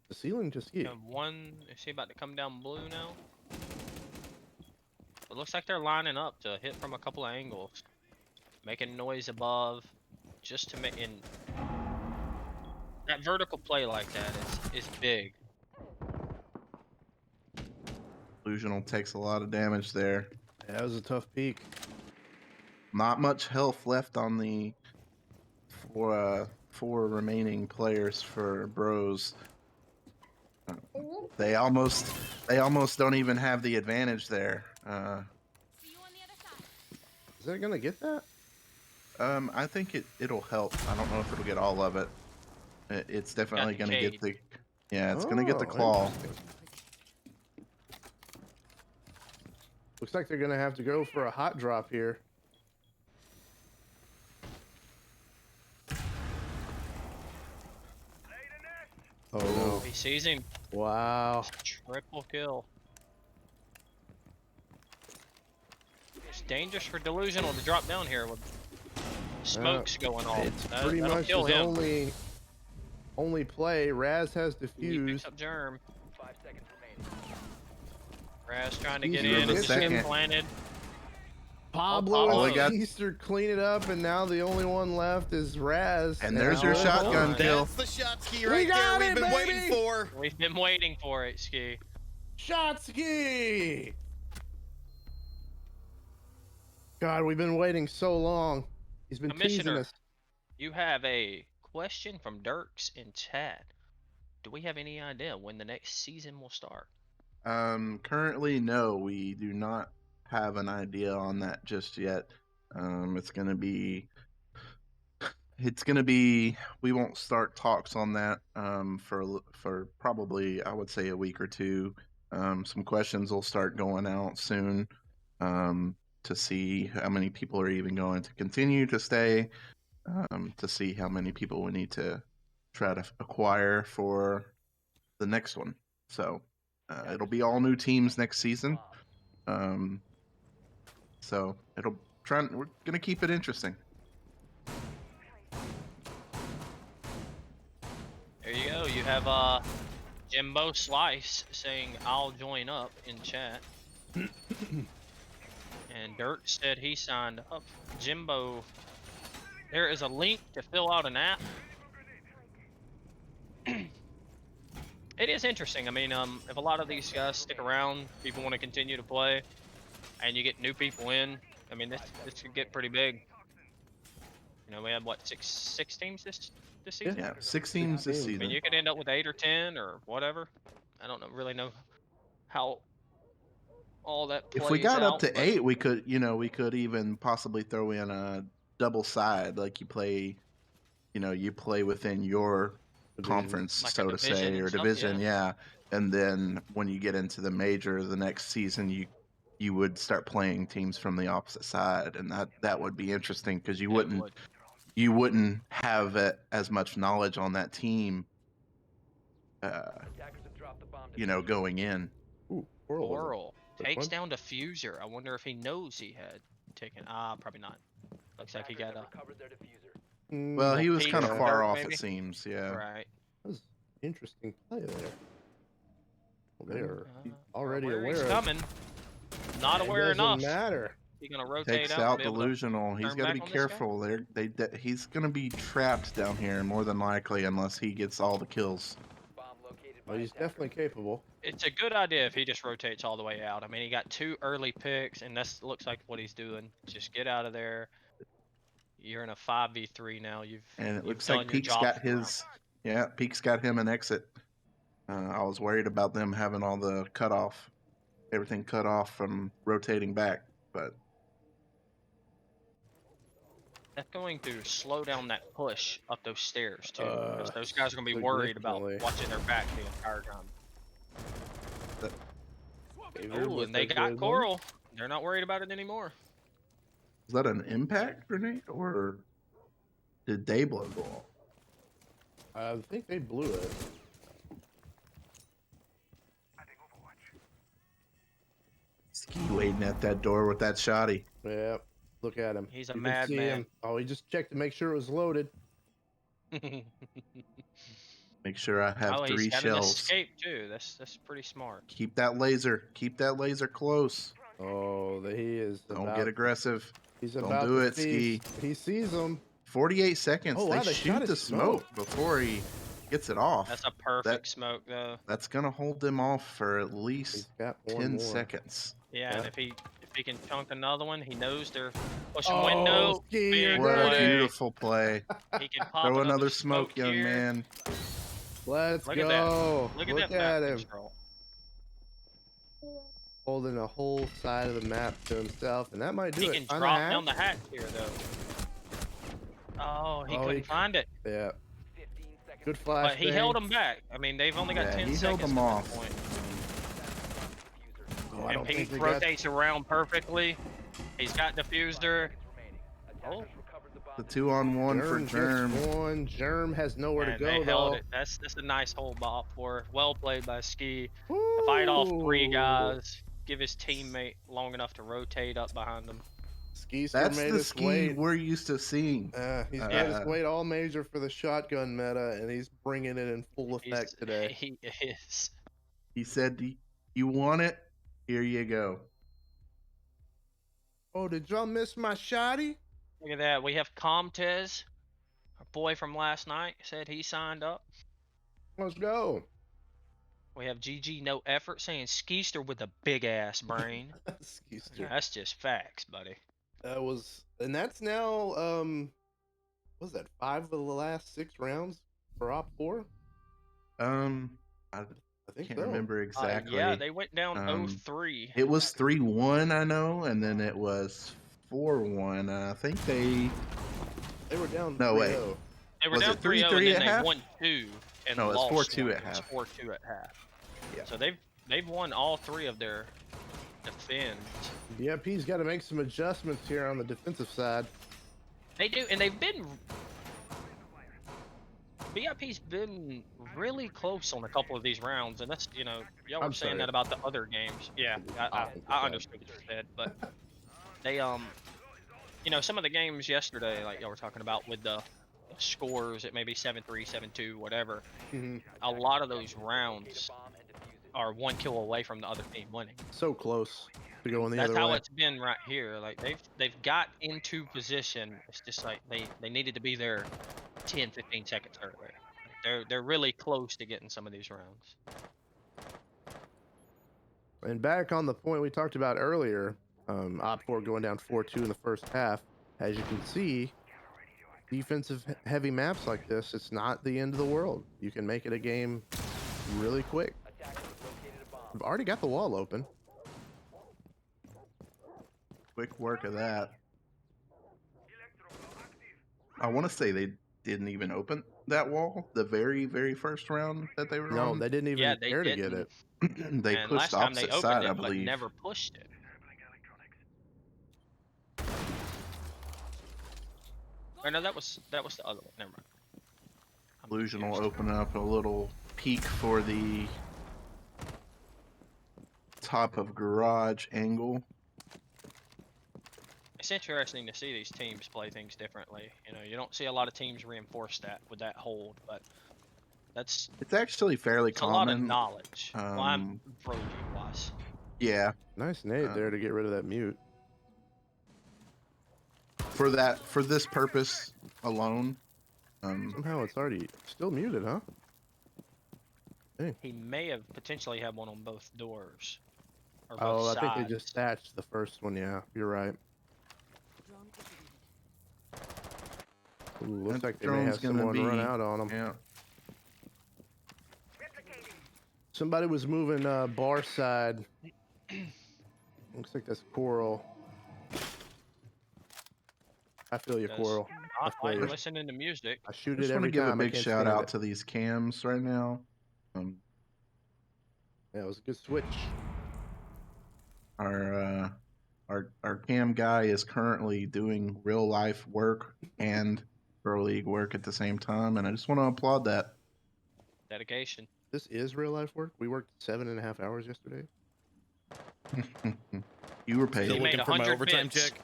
The ceiling to Ski. And one is he about to come down blue now? It looks like they're lining up to hit from a couple of angles, making noise above, just to make in that vertical play like that is big. Illusional takes a lot of damage there. Yeah, that was a tough peak. Not much health left on the four remaining players for Bros. They almost don't even have the advantage there. Is that gonna get that? I think it'll help. I don't know if it'll get all of it. It's definitely the gonna get cage. the it's gonna get the Oh, claw. interesting. Looks like they're gonna have to go for a hot drop here. Oh no. He sees him. Wow. Triple kill. It's dangerous for Delusional to drop down here with smokes going off. It's That- pretty that'll much kill his him. only play. Raz has He picks defused. up Germ. 5 seconds remaining. Raz trying to He's get in in. the It's second. getting planted. Pablo Pablo and got- Easter clean it up, and now the only one left is Raz. And there's your now- shotgun kill. That's the shot ski We right got there it, we've been baby! waiting for. We've been waiting for it, Ski. Shotski! God, we've been waiting so long. He's been teasing Commissioner. us. You have a question from Dirks in chat. Do we have any idea when the next season will start? Currently, no, we do not have an idea on that just yet. It's gonna be. We won't start talks on that for probably, I would say, a week or two. Some questions will start going out soon to see how many people are even going to continue to stay. To see how many people we need to try to acquire for the next one. So it'll be all new teams next season. So we're gonna keep it interesting. There you go. You have Jimbo Slice saying I'll join up in chat. And Dirk said he signed up. Jimbo, there is a link to fill out an app. It is interesting. I mean, if a lot of these guys stick around, people want to continue to play, and you get new people in, I mean, this could get pretty big. You know, we had what six teams this season. Yeah, 6 teams this I mean, season. you could end up with 8 or 10 or whatever. I don't know, really know how all that plays If we got up out, to but 8, we could, we could even possibly throw in a double side, like you play, you play within your Division. conference, like a so to division say, and or stuff, division, yeah. yeah. And then when you get into the major the next season, you would start playing teams from the opposite side, and that would be interesting because It would. you wouldn't have as much knowledge on that team, Attackers have dropped the bomb. going in. Ooh, Coral was a Oral quick takes one. down Diffuser. I wonder if he knows he had taken. Probably not. Looks like he got a recovered their diffuser. Well, Little he was peek kind of from far dirt, off, maybe? it seems. Yeah. right. That was interesting play there. Well, they are Uh, already aware aware he's of coming. Not it. aware Doesn't enough. matter. He's gonna rotate Takes out. out And be able to delusional. He's turn got to back be on this guy? careful. He's going to be trapped down here more than likely, unless he gets all the kills. Bomb located by Well, he's attacker. definitely capable. It's a good idea if he just rotates all the way out. I mean, he got 2 early picks, and that's looks like what he's doing. Just get out of there. You're in a 5v3 now. And it you've looks done like your Peak's job got for the round. his. Yeah, Peak's got him an exit. I was worried about them having all the everything cut off from rotating back, but That's going to slow down that push up those stairs too, because those guys are gonna be worried about significantly. watching their back the entire time. Favored Oh, with and they a got good one. Coral. They're not worried about it anymore. was that an impact grenade or did they blow the wall? I think they blew it. Ski waiting at that door with that shotty. Yeah. Look at him. He's a You can see madman. him. Oh, he just checked to make sure it was loaded. Make sure I have oh, 3 he's got an shells. escape too. That's pretty smart. Keep that laser close. Oh, he is. Don't about, get aggressive. He's Don't about do to it, Ski. feast. He sees him. 48 seconds. Oh, wow, they they shoot shot the his smoke smoke. before he gets it off. That's a perfect smoke though. That's gonna hold them off for at He's least got one 10 more. seconds. Yeah, and Yeah. if he can chunk another one, he knows they're pushing Oh, window. Ski, big you're What a dirty. beautiful play. He can pop Throw another another smoke, young here. man. Let's Look at go. that. Look at that at map him. control. Holding a whole side of the map to himself, and that might do He it. can Find drop hatch? down the hatch here though. Oh, he Oh, couldn't he- find it. Yeah. 15 seconds. Good flash. But he held him back. I mean, they've only got Yeah, 10 he seconds held them at off. this point. Oh, I And don't think Pete we got- rotates around perfectly. He's got diffuser. Attackers Oh. recovered the bomb. The 2-on-1 for Germ Germ. gets one. Germ has nowhere to And go they though. held it. That's a nice hold by OpFour. Well played by Ski. Fight off 3 Woo! guys. Give his teammate long enough to rotate up behind him. Ski still That's made the us Ski wait. we're used to seeing. He's made us wait all major for the shotgun meta, and he's bringing it in full effect He's- today. He is. He said, "You want it? Here you go." Oh, did y'all miss my shotty? Look at that. We have Comtez, our boy from last night, said he signed up. Let's go. We have GG No Effort saying Skeester with a big ass brain. Skister. That's just facts, buddy. That was, and that's now, what was that, 5 of the last 6 rounds for OpFour? I I think can't so. remember exactly. Yeah, they went down Um, 0-3. It was 3-1, I know, and then it was 4-1. I think they. They were down. No, wait. 3-0. They were was down it 3-0 3-3 and then at they half? won 2 and No, it's lost 4-2 one. at It was half. 4-2 at half. Yeah. So they've won all 3 of their defends. DMP's got to make some adjustments here on the defensive side. They do, and they've been. VIP's been really close on a couple of these rounds, and that's, y'all were I'm saying sorry. that about the other games. Yeah, I 100%. understood what you said, but they some of the games yesterday, like y'all were talking about with the scores at maybe 7-3, 7-2, whatever. Mhm. A lot of those rounds are 1 kill away from the other team winning. So close to going the That's other how way. it's been right here. Like they've got into position. It's just like they needed to be there 10, 15 seconds earlier. They're really close to getting some of these rounds. And back on the point we talked about earlier, OpFour going down 4-2 in the first half. As you can see, defensive heavy maps like this, it's not the end of the world. You can make it a game really quick. I've already got the wall open. Quick work of that. I want to say they didn't even open that wall the very, very first round that they were No, on. they didn't even Yeah, they care to get didn't. it. They And pushed last the time they opposite opened side, it, I but believe. never pushed it. Or no, that was the other one. Never mind. I'm Illusion will confused. open up a little peek for the top of garage angle. It's interesting to see these teams play things differently. You know, you don't see a lot of teams reinforce that with that hold, but that's It's actually fairly it's a lot of common. knowledge. Well, I'm Um, pro League wise. Yeah, Nice nade there to get rid of that mute. for this purpose alone. Somehow it's already still muted, huh? He may have potentially had one on both doors. Or both Oh, I sides. think they just thatched the first one. Yeah, you're right. Ooh, looks That like they may drone's have gonna someone run be- out on them. Yeah. Somebody was moving bar side. Looks like that's Coral. I feel you, Does Coral. I not feel like you. listening to music. I shoot Just it want to every give a time. I big can't shout stand out it. to these cams right now. Yeah, it was a good switch. Our cam guy is currently doing real life work and Pro League work at the same time, and I just want to applaud that. Dedication. This is real life work. We worked 7.5 hours yesterday. You were Still He paid. made looking for my 100 overtime bits. check.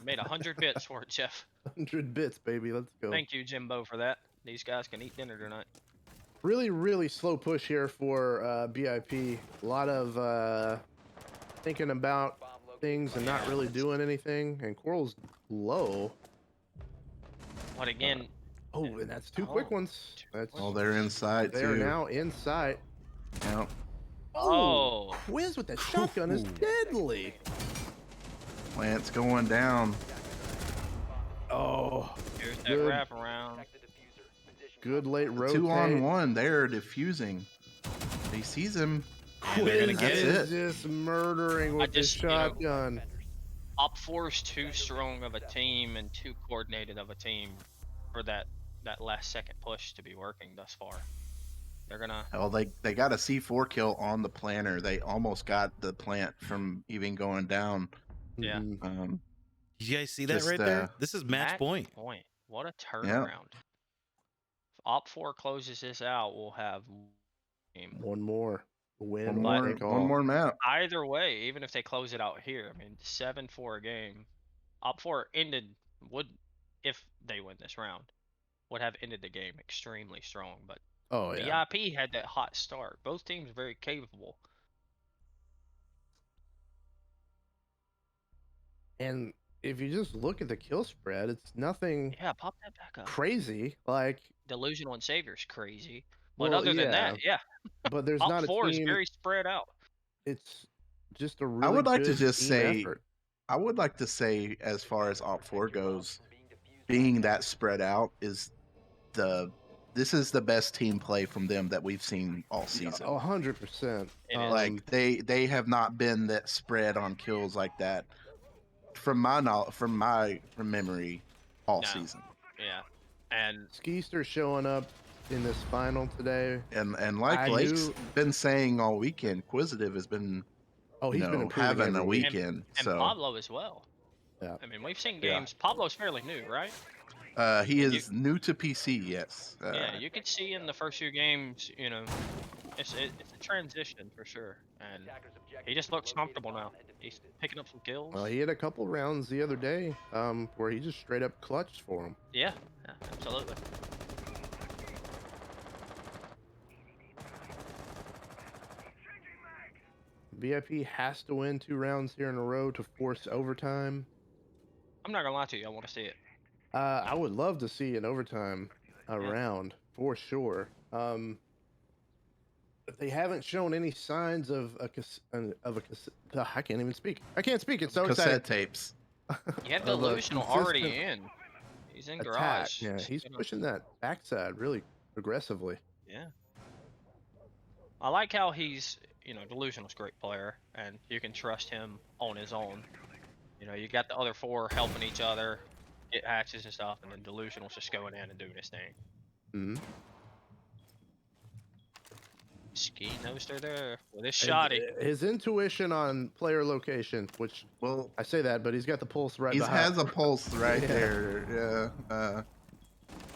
Made 100 bits for it, Jeff. 100 bits, baby. Let's go. Thank you, Jimbo, for that. These guys can eat dinner tonight. Really, really slow push here for BIP. A lot of thinking about things and not really doing anything. And Coral's low. But again, Oh, and that's two quick ones. That's Oh, they're inside they too. are now in sight. Yeah. Oh. Quiz with that shotgun is deadly. Plant's going down. Oh, here's that Good. wraparound. good late rotate. 2-on-1. They're diffusing. He sees him. And they're gonna Quiz get is it. just murdering with this just, you know, shotgun. OpFour is too strong of a team and too coordinated of a team for that last second push to be working thus far. They're gonna. Hell, they got a C4 kill on the planter. They almost got the plant from even going down. Yeah. Mhm. You guys see that Just, right there? This is match point. What a turnaround. If OpFour closes this out, we'll have game. One more win. One will more, take one all. more map. Either way, even if they close it out here, I mean 7-4 a game. OpFour would, if they win this round, would have ended the game extremely strong. But Oh yeah. VIP had that hot start. Both teams very capable. And if you just look at the kill spread, it's nothing Yeah, pop that back up. crazy. Like, Delusional and Savior's crazy. But well, other than that, yeah, but there's not a OpFour is team. very spread out. It's just a really. I would like to good just team say, effort. I would like to say, as far as OpFour goes, being that spread out is this is the best team play from them that we've seen all season. 100%. It is. Like they have not been that spread on kills like that from my memory all No. season. Yeah, and Skeester showing up in this final today. And like I Lake's knew- been saying all weekend, Quisitive has been Oh, he's been improving having every a week. weekend. and So Pablo as well. Yeah. I mean, we've seen Yeah. games. Pablo's fairly new, right? he and is new to PC, yes. Yeah, you could see in the first few games, you know, it's a transition for sure, and he just looks comfortable now. He's picking up some kills. Well, he had a couple rounds the other day where he just straight up clutched for him. Yeah, absolutely. VIP has to win 2 rounds here in a row to force overtime. I'm not gonna lie to you. I want to see it. I would love to see an overtime round for sure. But they haven't shown any signs of I can't even speak. I can't speak. It's so cassette exciting. tapes. You have Of a Delusional already consistent in. He's in Attack. garage. Yeah, he's You know, pushing that backside really aggressively. Yeah. I like how he's you know, Delusional's a great player, and you can trust him on his own. You know, you got the other 4 helping each other, get hatches and stuff, and then Delusional's just going in and doing his thing. Mhm. Ski knows they're there with this And, shoddy. his intuition on player location, which Well, I say that, but he's got the pulse right he behind. has a pulse right Yeah. there. Yeah.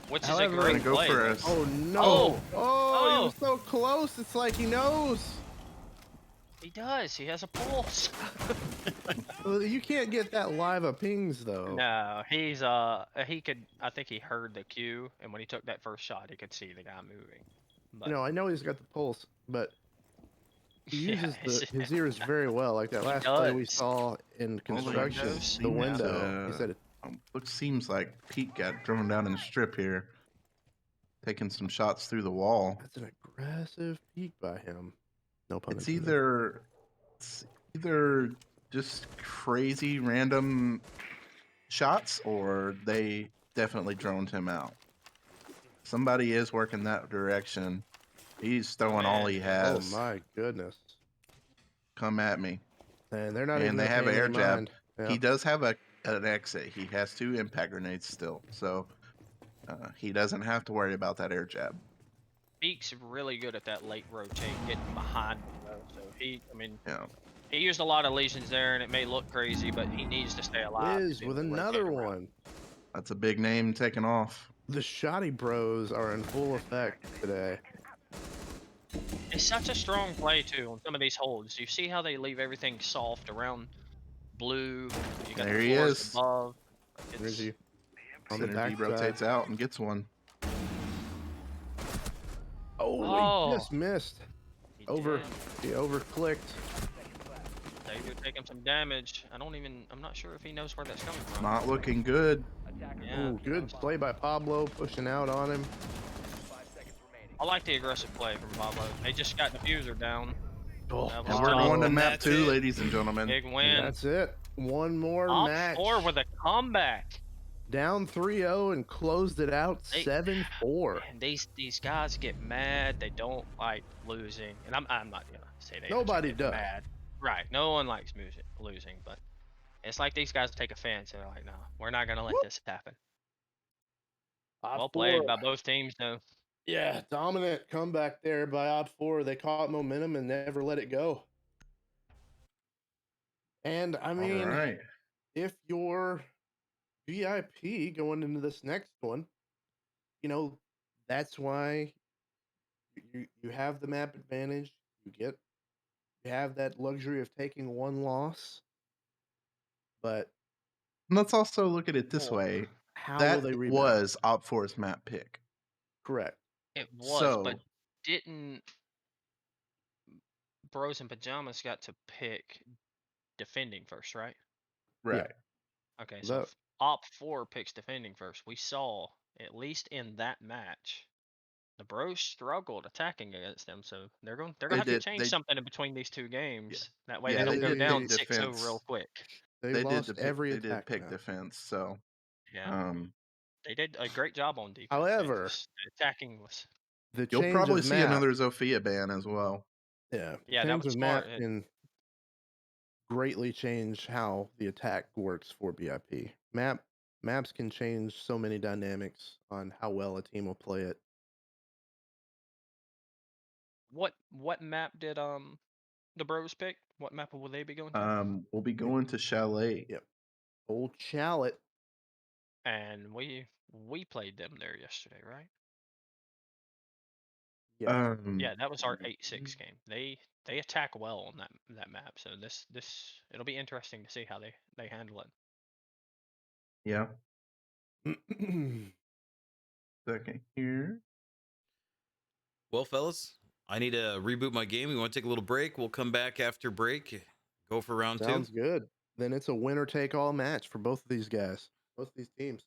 Which However, is a great gonna go play. for though. us. Oh no! Oh! Oh, he was so close. It's like he knows. He does. He has a pulse. Well, you can't get that live of pings though. No, he's he could. I think he heard the cue, and when he took that first shot, he could see the guy moving. But You know, I know he's got the pulse, but he yeah, uses his ears very well. Like that last play we does. saw in construction, windows? the Seems, window. He said, Which seems like Pete got thrown down in the strip here, taking some shots through the wall. "That's an aggressive peek by him." No pun It's intended. either just crazy random shots, or they definitely droned him out. Somebody is working that direction. He's throwing all he Oh has. my goodness! Come at me. And they're not even And they gonna have pay an him air any jab. mind. Yeah. He does have an exit. He has 2 impact grenades still, so he doesn't have to worry about that air jab. Beak's really good at that late rotate, getting behind him, though. So I mean, Yeah. he used a lot of lesions there, and it may look crazy, but he needs to stay alive. to Wiz be with able to rotate another around. one. That's a big name taking off. The shoddy bros are in full effect today. It's such a strong play too on some of these holds. You see how they leave everything soft around blue. You got There the he floors is. above. There's It's, you on the Synergy back rotates side. out and gets one. Oh, he just missed. he Over. did. He over clicked. They do take him some damage. I'm not sure if he knows where that's coming from. Not looking good. Yeah, Oh, good play by Pablo, pushing out on him. I like the aggressive play from Pablo. They just got the diffuser down. Oh, That was And we're tough. going to And map that's 2, it. ladies and gentlemen. Big and win. that's it. One more Up match. 4 with a comeback. Down 3-0 and closed it out They- 7-4. And these guys get mad. They don't like losing, and I'm not gonna say they Nobody get does. mad. Right? No one likes losing, but it's like these guys take offense and they're like, "No, we're not gonna let this happen." Well played by both teams, though. Yeah, dominant comeback there by OpFour. They caught momentum and never let it go. And I mean, All right. if you're VIP going into this next one, you know, that's why you have the map advantage. You have that luxury of taking one loss. But Let's also look at it this way. how That will they rebound? was OpFour's map pick. Correct. It was, So, but didn't Bros and Pajamas got to pick defending first, right? right. Okay, so That- if OpFour picks defending first, we saw at least in that match, the Bros struggled attacking against them. So they're gonna have to change something in between these 2 games. That way Yeah, they don't they go did down pick 6-0 defense. real quick. They They lost did every they did attack pick map. defense. So, Yeah, they did a great job on defense. However, the attacking was the you'll change probably of see map, another Zofia ban as well. yeah, Yeah, that change was of map smart. can greatly change how the attack works for BIP. Maps can change so many dynamics on how well a team will play it. what map did the Bros pick? What map will they be going to? We'll be going to Chalet. Yep. Old Chalet. And we played them there yesterday, right? Yeah. Yeah, that was our 8-6 game. They attack well on that map. So this it'll be interesting to see how they handle it. Yeah. Second here. Well, fellas, I need to reboot my game. We want to take a little break. We'll come back after break. Go for round Sounds 2. good. Then it's a winner take all match for both of these guys, both of these teams.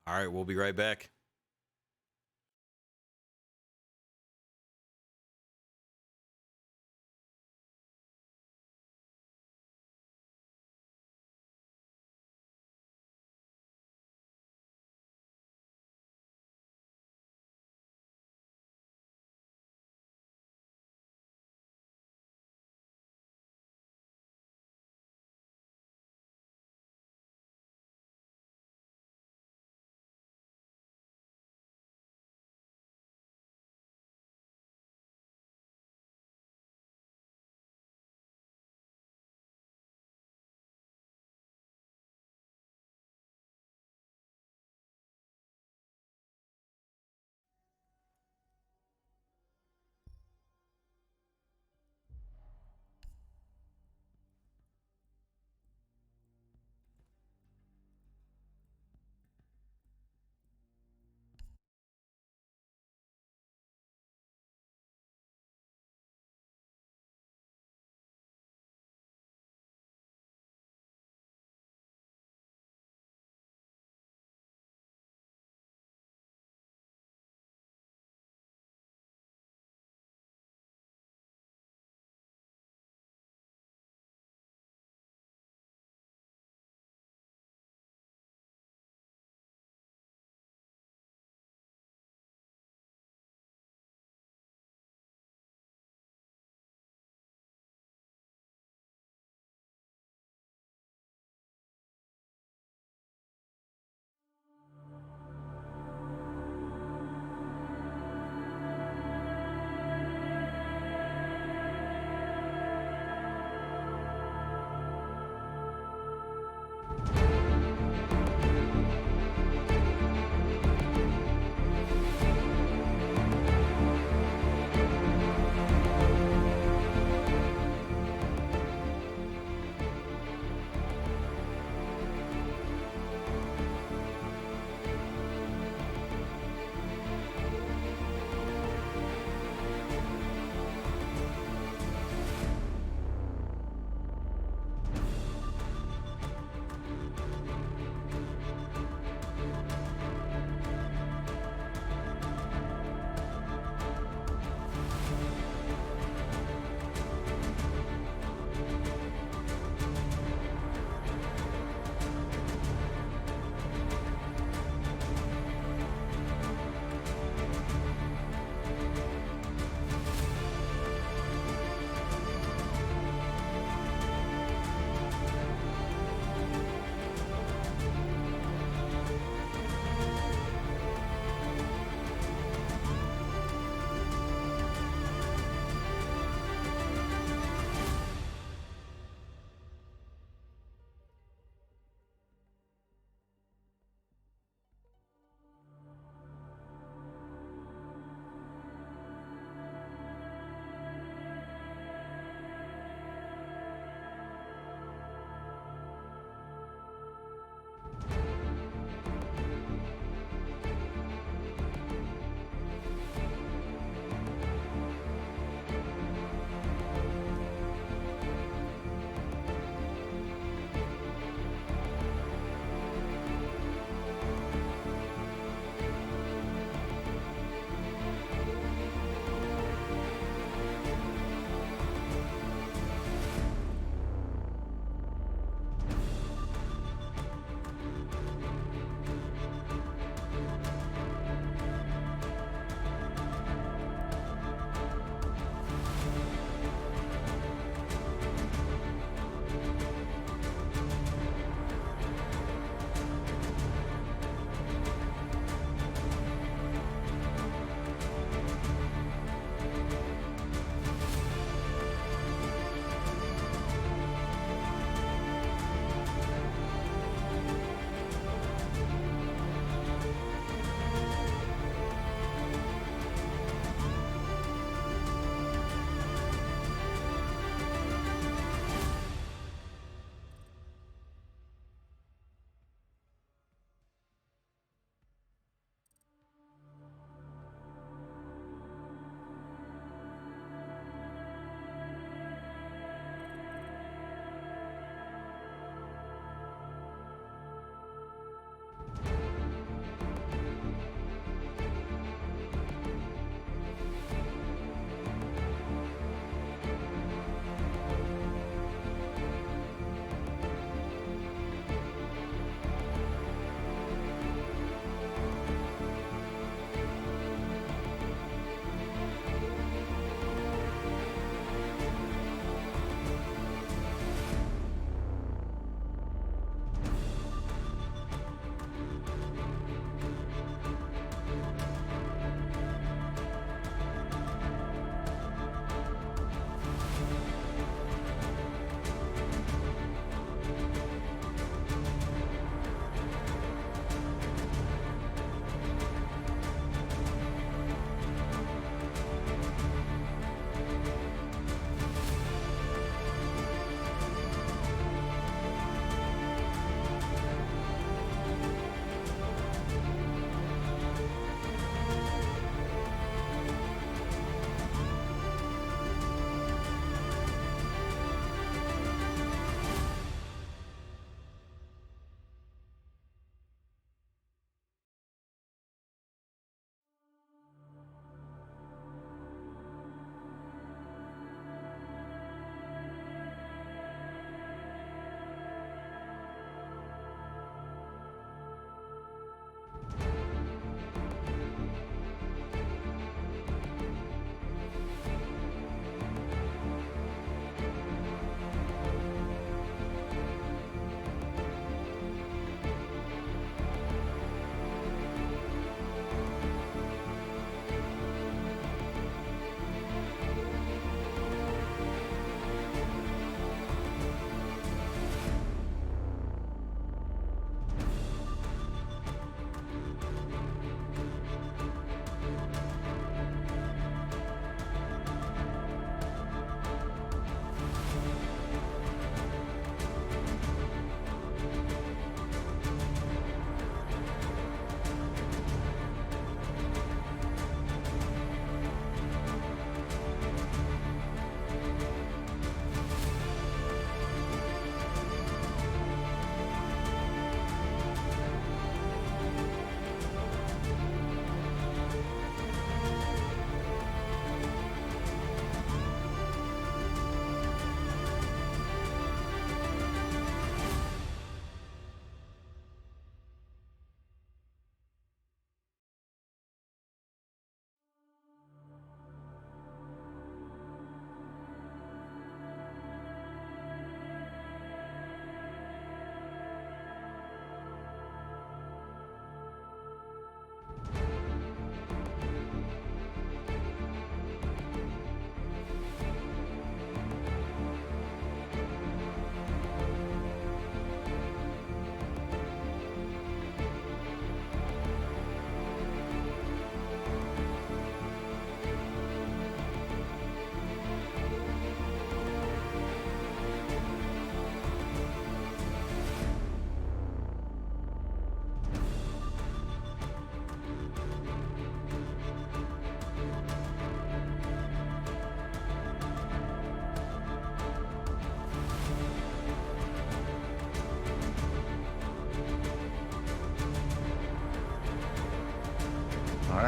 All right, we'll be right back.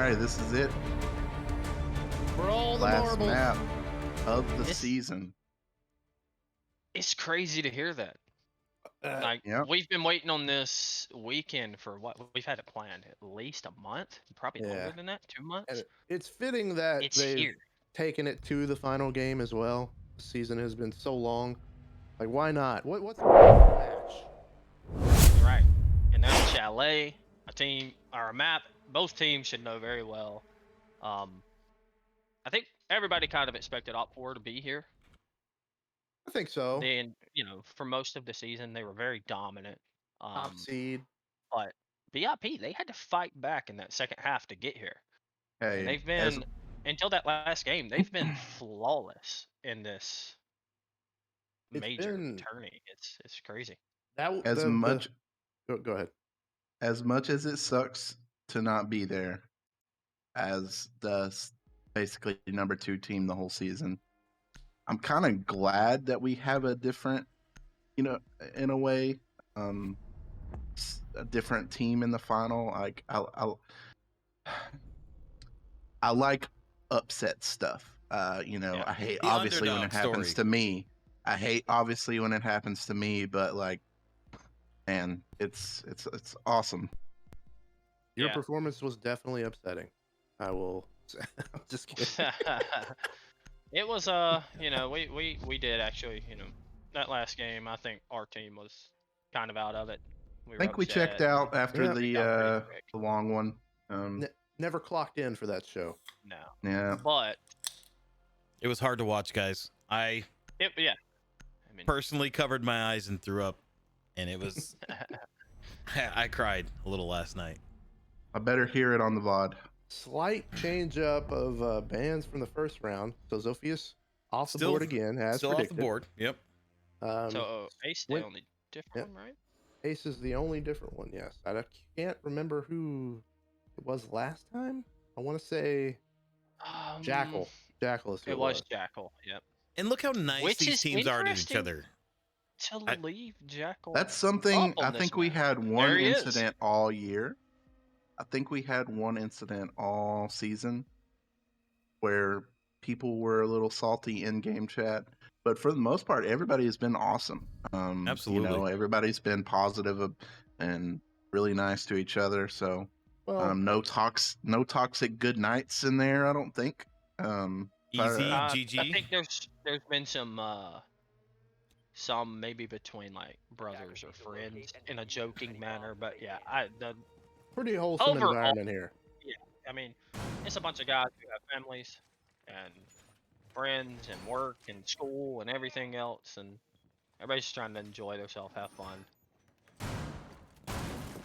right, this is it. For all the Last marbles. map of the This- season. It's crazy to hear that. Like Yep. we've been waiting on this weekend for what we've had it planned at least a month, probably Yeah. longer than that, 2 months. And it's fitting that It's they've here. taken it to the final game as well. The season has been so long. Like, why not? What's the match? Right. And there's a chalet, a team, or a map. Both teams should know very well. I think everybody kind of expected OpFour to be here. I think so. Then, for most of the season, they were very dominant. Top seed. But BIP, they had to fight back in that second half to get here. Hey, And they've been, until that last game, they've been flawless in this It's major been- tourney. It's crazy. That as much Go ahead. as much as it sucks to not be there as the basically number 2 team the whole season, I'm kind of glad that we have a different, in a way, a different team in the final. Like I like upset stuff. I hate The obviously when underdog it happens story. to me. I hate obviously when it happens to me, but like, man, it's awesome. Your Yeah. performance was definitely upsetting. I will. I'm just kidding. It was we did actually, that last game. I think our team was kind of out of it. I think we checked upset. out after Yeah. We got pretty quick. the long one. Never clocked in for that show. No, Yeah, but It was hard to watch, guys. I yeah. I mean, personally covered my eyes and threw up, and it was I cried a little last night. I better hear it on the VOD. Slight change up of bans from the first round. So Zophius off the Still- board again, as Still predicted. off the board. Yep. so Ace the when- only different yeah. one, right? Ace is the only different one. Yes, I can't remember who it was last time. I want to say Jackal. Jackal is who It was Jackal. Yep. And look how nice Which these is teams are to each interesting. other. To I- leave Jackal. That's something up on I this think we map. had one There he is. incident all year. I think we had one incident all season where people were a little salty in game chat, but for the most part, everybody has been awesome. Absolutely. Everybody's been positive and really nice to each other. So, Well, no toxic good nights in there. I don't think. Easy, I GG. think there's been some maybe between like brothers or friends in a joking manner, but yeah, pretty wholesome overall- environment here. I mean, it's a bunch of guys who have families and friends and work and school and everything else, and everybody's just trying to enjoy themselves, have fun.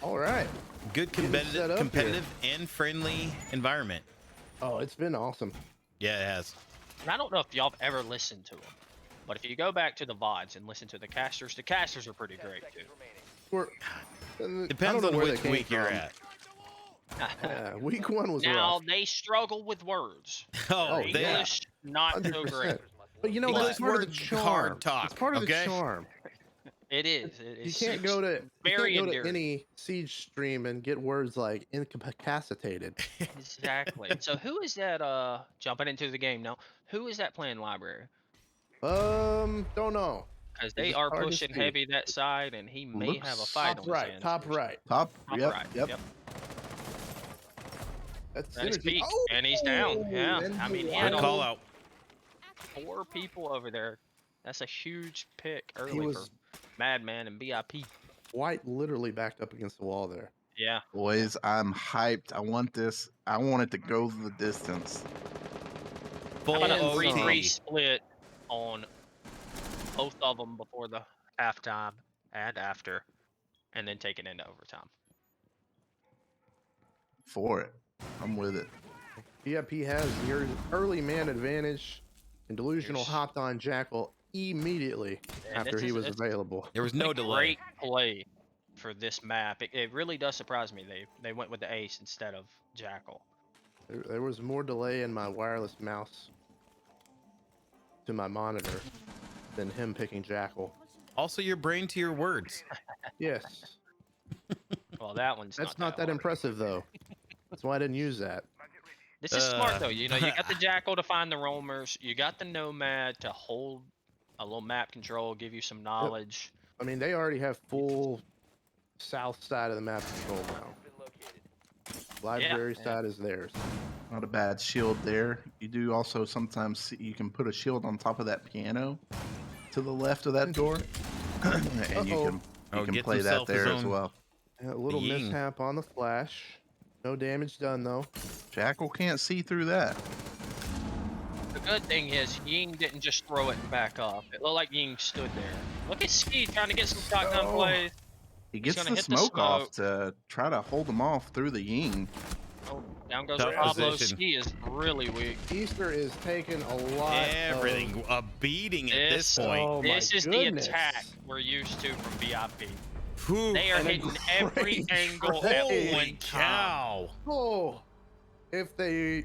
All right. Good Getting set up competitive and friendly environment. Oh, it's been awesome. Yeah, it has. And I don't know if y'all have ever listened to them, but if you go back to the VODs and listen to the casters are pretty great too. We're, Depends on which week you're at. Yeah, week one was Now rough. they struggle with words. Oh, yeah. they English, not so great. 100%. But you know English what? It's part of the word charm. hard talk, It's part of okay? the charm. It is. It You is. can't go to very to any Siege stream and get words like incapacitated. Exactly. So who is that? Jumping into the game now. Who is that playing library? Don't know. Because It's they just are hard to pushing see. heavy that side, and he may have a Looks- fight Top on his right, hands. top right. Top. Top Yep. right. Yep. That's That is synergy. peak, Oh, and he's down. Yeah, and I mean, he Good had Wild. call out. 4 people over there. That's a huge pick He early was for Madman and BIP. White literally backed up against the wall there. Yeah. Boys, I'm hyped. I want this. I want it to go the distance. Full How about a OT. 3-3 split on both of them before the halftime and after, and then take it into overtime. For it. I'm with it. VIP has your early man advantage, and Delusional Here's- hopped on Jackal immediately And after this he is- was it's available. There was no a delay. Great play for this map. It really does surprise me. They went with the ace instead of Jackal. There was more delay in my wireless mouse to my monitor than him picking Jackal. Also, your brain to your words. Yes, Well, that one's that's not that hard. impressive though. That's why I didn't use that. This is smart though. You know, you got the Jackal to find the roamers. You got the Nomad to hold a little map control, give you some knowledge. I mean, they already have full south side of the map control now. Library side is theirs. Not a bad shield there. You do also sometimes see, you can put a shield on top of that piano to the left of that door, and you can play that there as well. A little mishap on the flash. No damage done though. Jackal can't see through that. The good thing is Ying didn't just throw it and back off. It looked like Ying stood there. Look at Ski trying to get some shotgun plays. He gets the smoke off to try to hold him off through the Ying. Oh, down goes Pablo. Ski is really weak. Easter is taking a lot Everything a beating at this point. Oh, this is the attack we're used to from VIP. Whew. They are hitting every angle at one cow. Oh, if there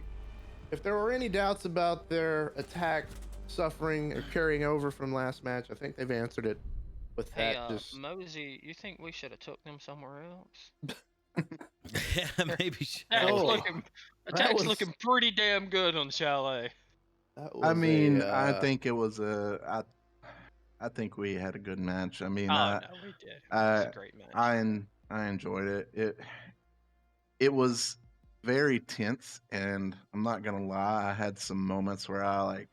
were any doubts about their attack suffering or carrying over from last match, I think they've answered it with that. Mosey, you think we should have took them somewhere else? Yeah, maybe. Attack's looking pretty damn good on Chalet. I mean, I think it was I think we had a good match. I mean, no, we did. It was a great match. I enjoyed it. It was very tense, and I'm not gonna lie, I had some moments where I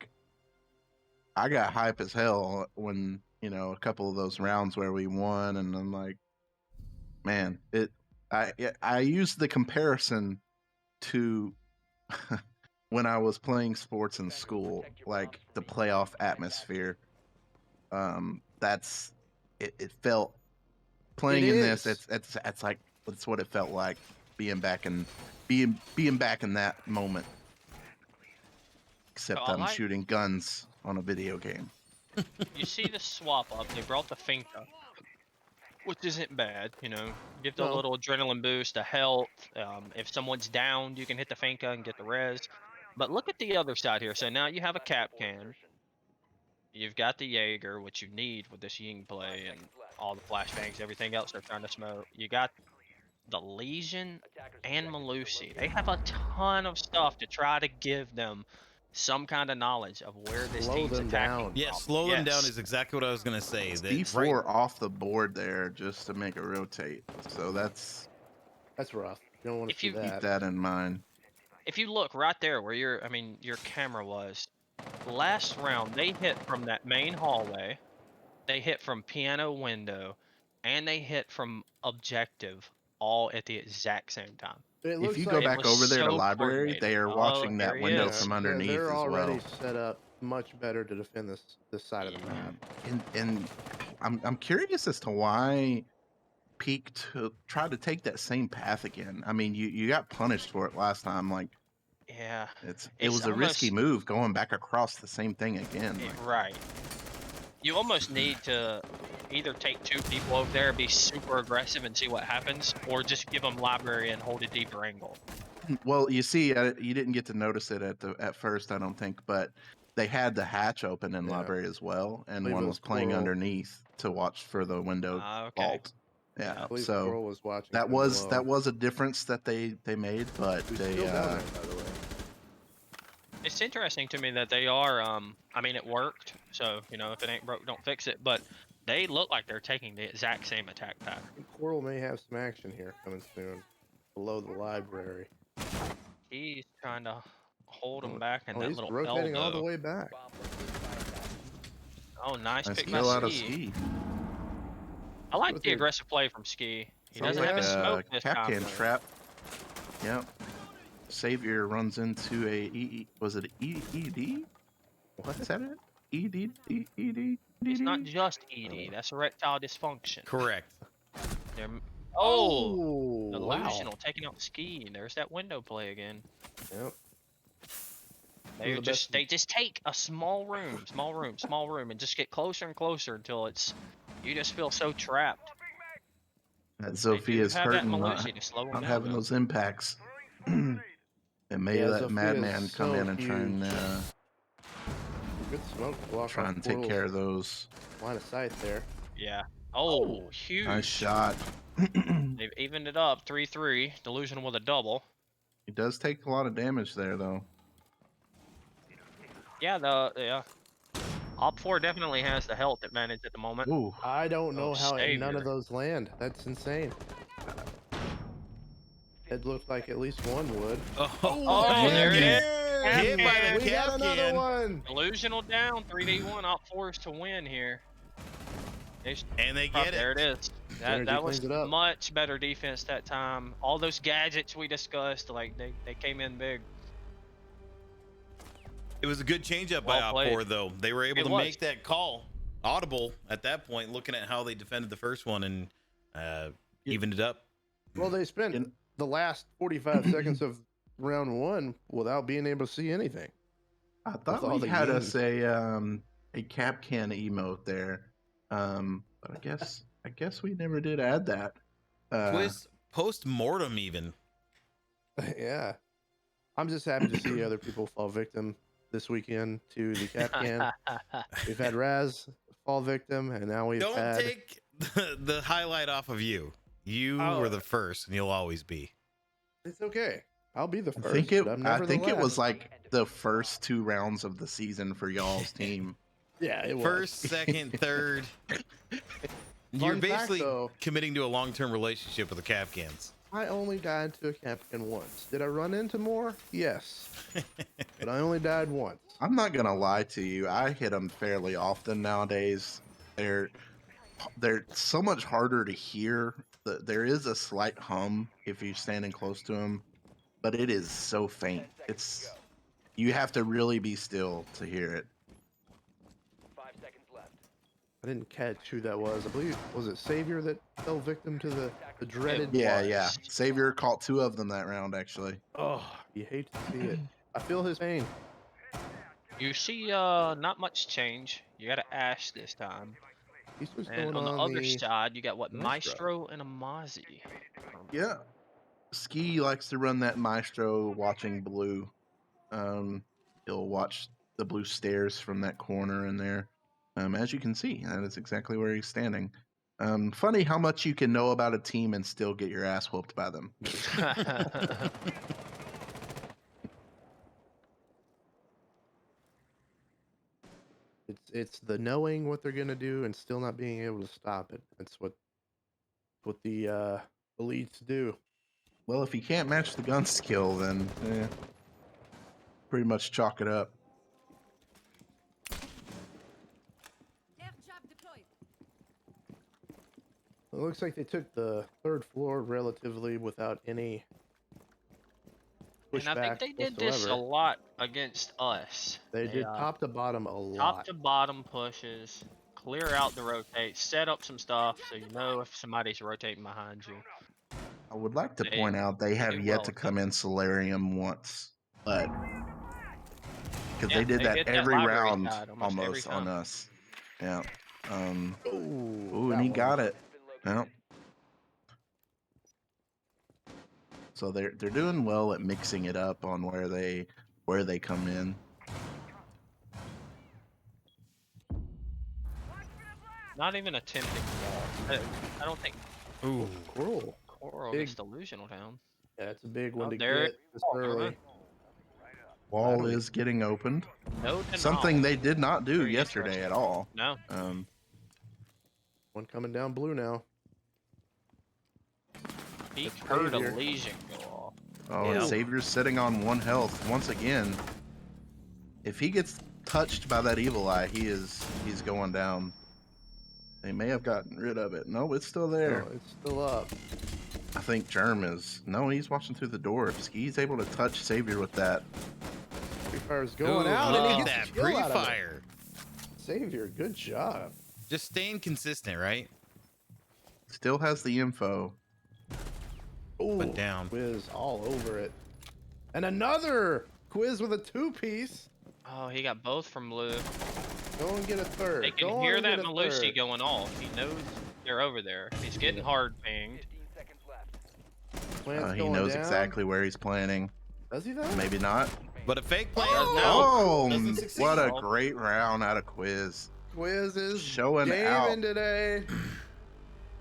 got hype as hell when, you know, a couple of those rounds where we won, and I'm like, man, I used the comparison to when I was playing sports in school, like the playoff atmosphere. It felt playing in this. It's like that's what it felt like being back in that moment. Except I'm shooting guns on a video game. You see the swap up? They brought the Finka, which isn't bad. You know, give the little adrenaline boost, a health. If someone's downed, you can hit the Finka and get the res. But look at the other side here. So now you have a cap can. You've got the Jaeger, which you need with this Ying play and all the flashbangs, everything else they're trying to smoke. You got the Legion and Malusi. They have a ton of stuff to try to give them some kind of knowledge of where this team's attacking. Yeah, slow them down is exactly what I was going to say. D4 off the board there just to make it rotate. So that's rough. You don't want to see that. Keep that in mind. If you look right there where your camera was, last round they hit from that main hallway, they hit from piano window, and they hit from objective all at the exact same time. If you go back over there to library, they are watching that window from underneath as well. They're already set up much better to defend this side of the map. And I'm curious as to why Peak tried to take that same path again. I mean, you got punished for it last time. Like, yeah, it was a risky move going back across the same thing again. Right. You almost need to either take two people over there, be super aggressive and see what happens, or just give them library and hold a deeper angle. Well, you see, you didn't get to notice it at first, I don't think, but they had the hatch open in library as well, and one was playing underneath to watch for the window vault. Yeah, so that was a difference that they made, but It's interesting to me that they are, I mean, it worked, so, you know, if it ain't broke, don't fix it, but they look like they're taking the exact same attack pattern. Coral may have some action here coming soon, below the library. He's trying to hold him back in that little rotating elbow. all the way back. Oh, nice pick by Ski. I like the aggressive play from Ski. He doesn't have his smoke this time. Capcan trap. Yep. Savior runs into a was it ED? What is that? ED? It's not just ED. That's erectile dysfunction. Correct. Delusional taking out Ski. There's that window play again. Yep. They just take a small room, and just get closer and closer until you just feel so trapped. That Zophia's hurting, not having those impacts. And maybe that madman come in and try and good smoke block try and take care of those. Line of sight there. Yeah. Huge. Nice shot. They've evened it up 3-3. Delusional with a double. He does take a lot of damage there, though. Yeah, OpFour definitely has the health advantage at the moment. Ooh. I don't know Oh, how none Savior. of those land. That's insane. It looked like at least one would. Oh, there it is. Hit by the We got another Capcan. one. Delusional down, 3v1, OpFour to win here. And they get it. There it is. Synergy That was cleans it up. much better defense that time. All those gadgets we discussed, like they came in big. It was a good changeup Well by played. OpFour, though. They were able It to was. make that call audible at that point, looking at how they defended the first one and evened it up. Well, they spent the last 45 seconds of round one without being able to see anything. I thought all we the had yin. us a Capcan emote there, but I guess we never did add that. Quiz post-mortem even. Yeah. I'm just happy to see other people fall victim this weekend to the Capcan. We've had Raz fall victim, and now we've Don't had... take the highlight off of you. You were the first, and you'll always be. It's okay. I'll be the first. I think it. but I'm I never think the it was last. like the first 2 rounds of the season for y'all's team. Yeah, it was. First, second, third. You're Fun fact, basically though. committing to a long-term relationship with the Capcans. I only died to a Capcan once. Did I run into more? Yes. But I only died once. I'm not gonna lie to you. I hit them fairly often nowadays. They're so much harder to hear. There is a slight hum if you're standing close to them, but it is so faint. You have to really be still to hear it. I didn't catch who that was. I believe, was it Savior that fell victim to the dreaded... Yeah. Savior caught 2 of them that round, actually. Oh, you hate to see it. I feel his pain. You see, not much change. You got an Ash this time. He's just And going on the other the... side, you got what? Maestro. Maestro and a Mozzie. Yeah. Ski likes to run that Maestro watching blue. He'll watch the blue stairs from that corner in there. As you can see, that is exactly where he's standing. Funny how much you can know about a team and still get your ass whooped by them. It's the knowing what they're gonna do and still not being able to stop it. That's what the elites do. Well, if you can't match the gun skill, then pretty much chalk it up. It looks like they took the 3rd floor relatively without any pushback And I think they did this a whatsoever. lot against us. They did top to bottom a lot. Top to bottom pushes, clear out the rotate, set up some stuff so you know if somebody's rotating behind you. I would like to point out they have did yet well. to come in Solarium once, but because Yeah, they did that hit that every library round side almost every almost on time. us. Yeah. Ooh, And he got it. Yeah. So they're doing well at mixing it up on where they come in. Not even attempting wall. I don't think Ooh. Cool. Coral Big. gets delusional down. Yeah, it's a big one Oh, to there get this never early. mind. Wall Finally. is getting opened. No denial. Something they did not do Very yesterday interesting. at all. No. One coming down blue now. He That's heard a Savior. lesion go off. Oh, and Yeah. Savior's sitting on 1 health once again. If he gets touched by that evil eye, he's going down. They may have gotten rid of it. No, it's still there. Oh, it's still up. I think Germ is. No, he's watching through the door. If Ski's able to touch Savior with that, Pre-fire's going Ooh, out, look and he at gets that the kill out of it. pre-fire. Savior, good job. Just staying consistent, right? still has the info. Ooh, Put down. Quiz all over it. And another Quiz with a 2-piece. Oh, he got both from Blue. Go and get a 3rd. They can Go hear on and that get a Malusi 3rd. going off. He knows they're over there. He's getting hard pinged. Plant's He going knows down. exactly where he's planning. Does he though? Maybe not. But a fake plan. Oh, doesn't succeed. what a great round out of Quiz. Quiz is Showing gaming out. today.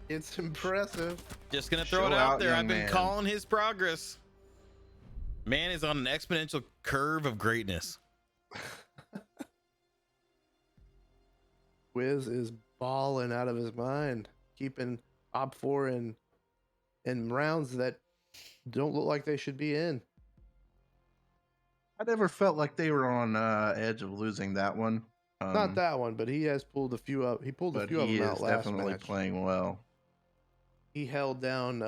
It's impressive. Just gonna throw it Show out out, there. young I've been man. calling his progress. Man is on an exponential curve of greatness. Wiz is balling out of his mind, keeping OpFour in rounds that don't look like they should be in. I never felt like they were on edge of losing that one. Not that one, but he has pulled a few up. He pulled a but few of he them is out last definitely match. playing well. He held down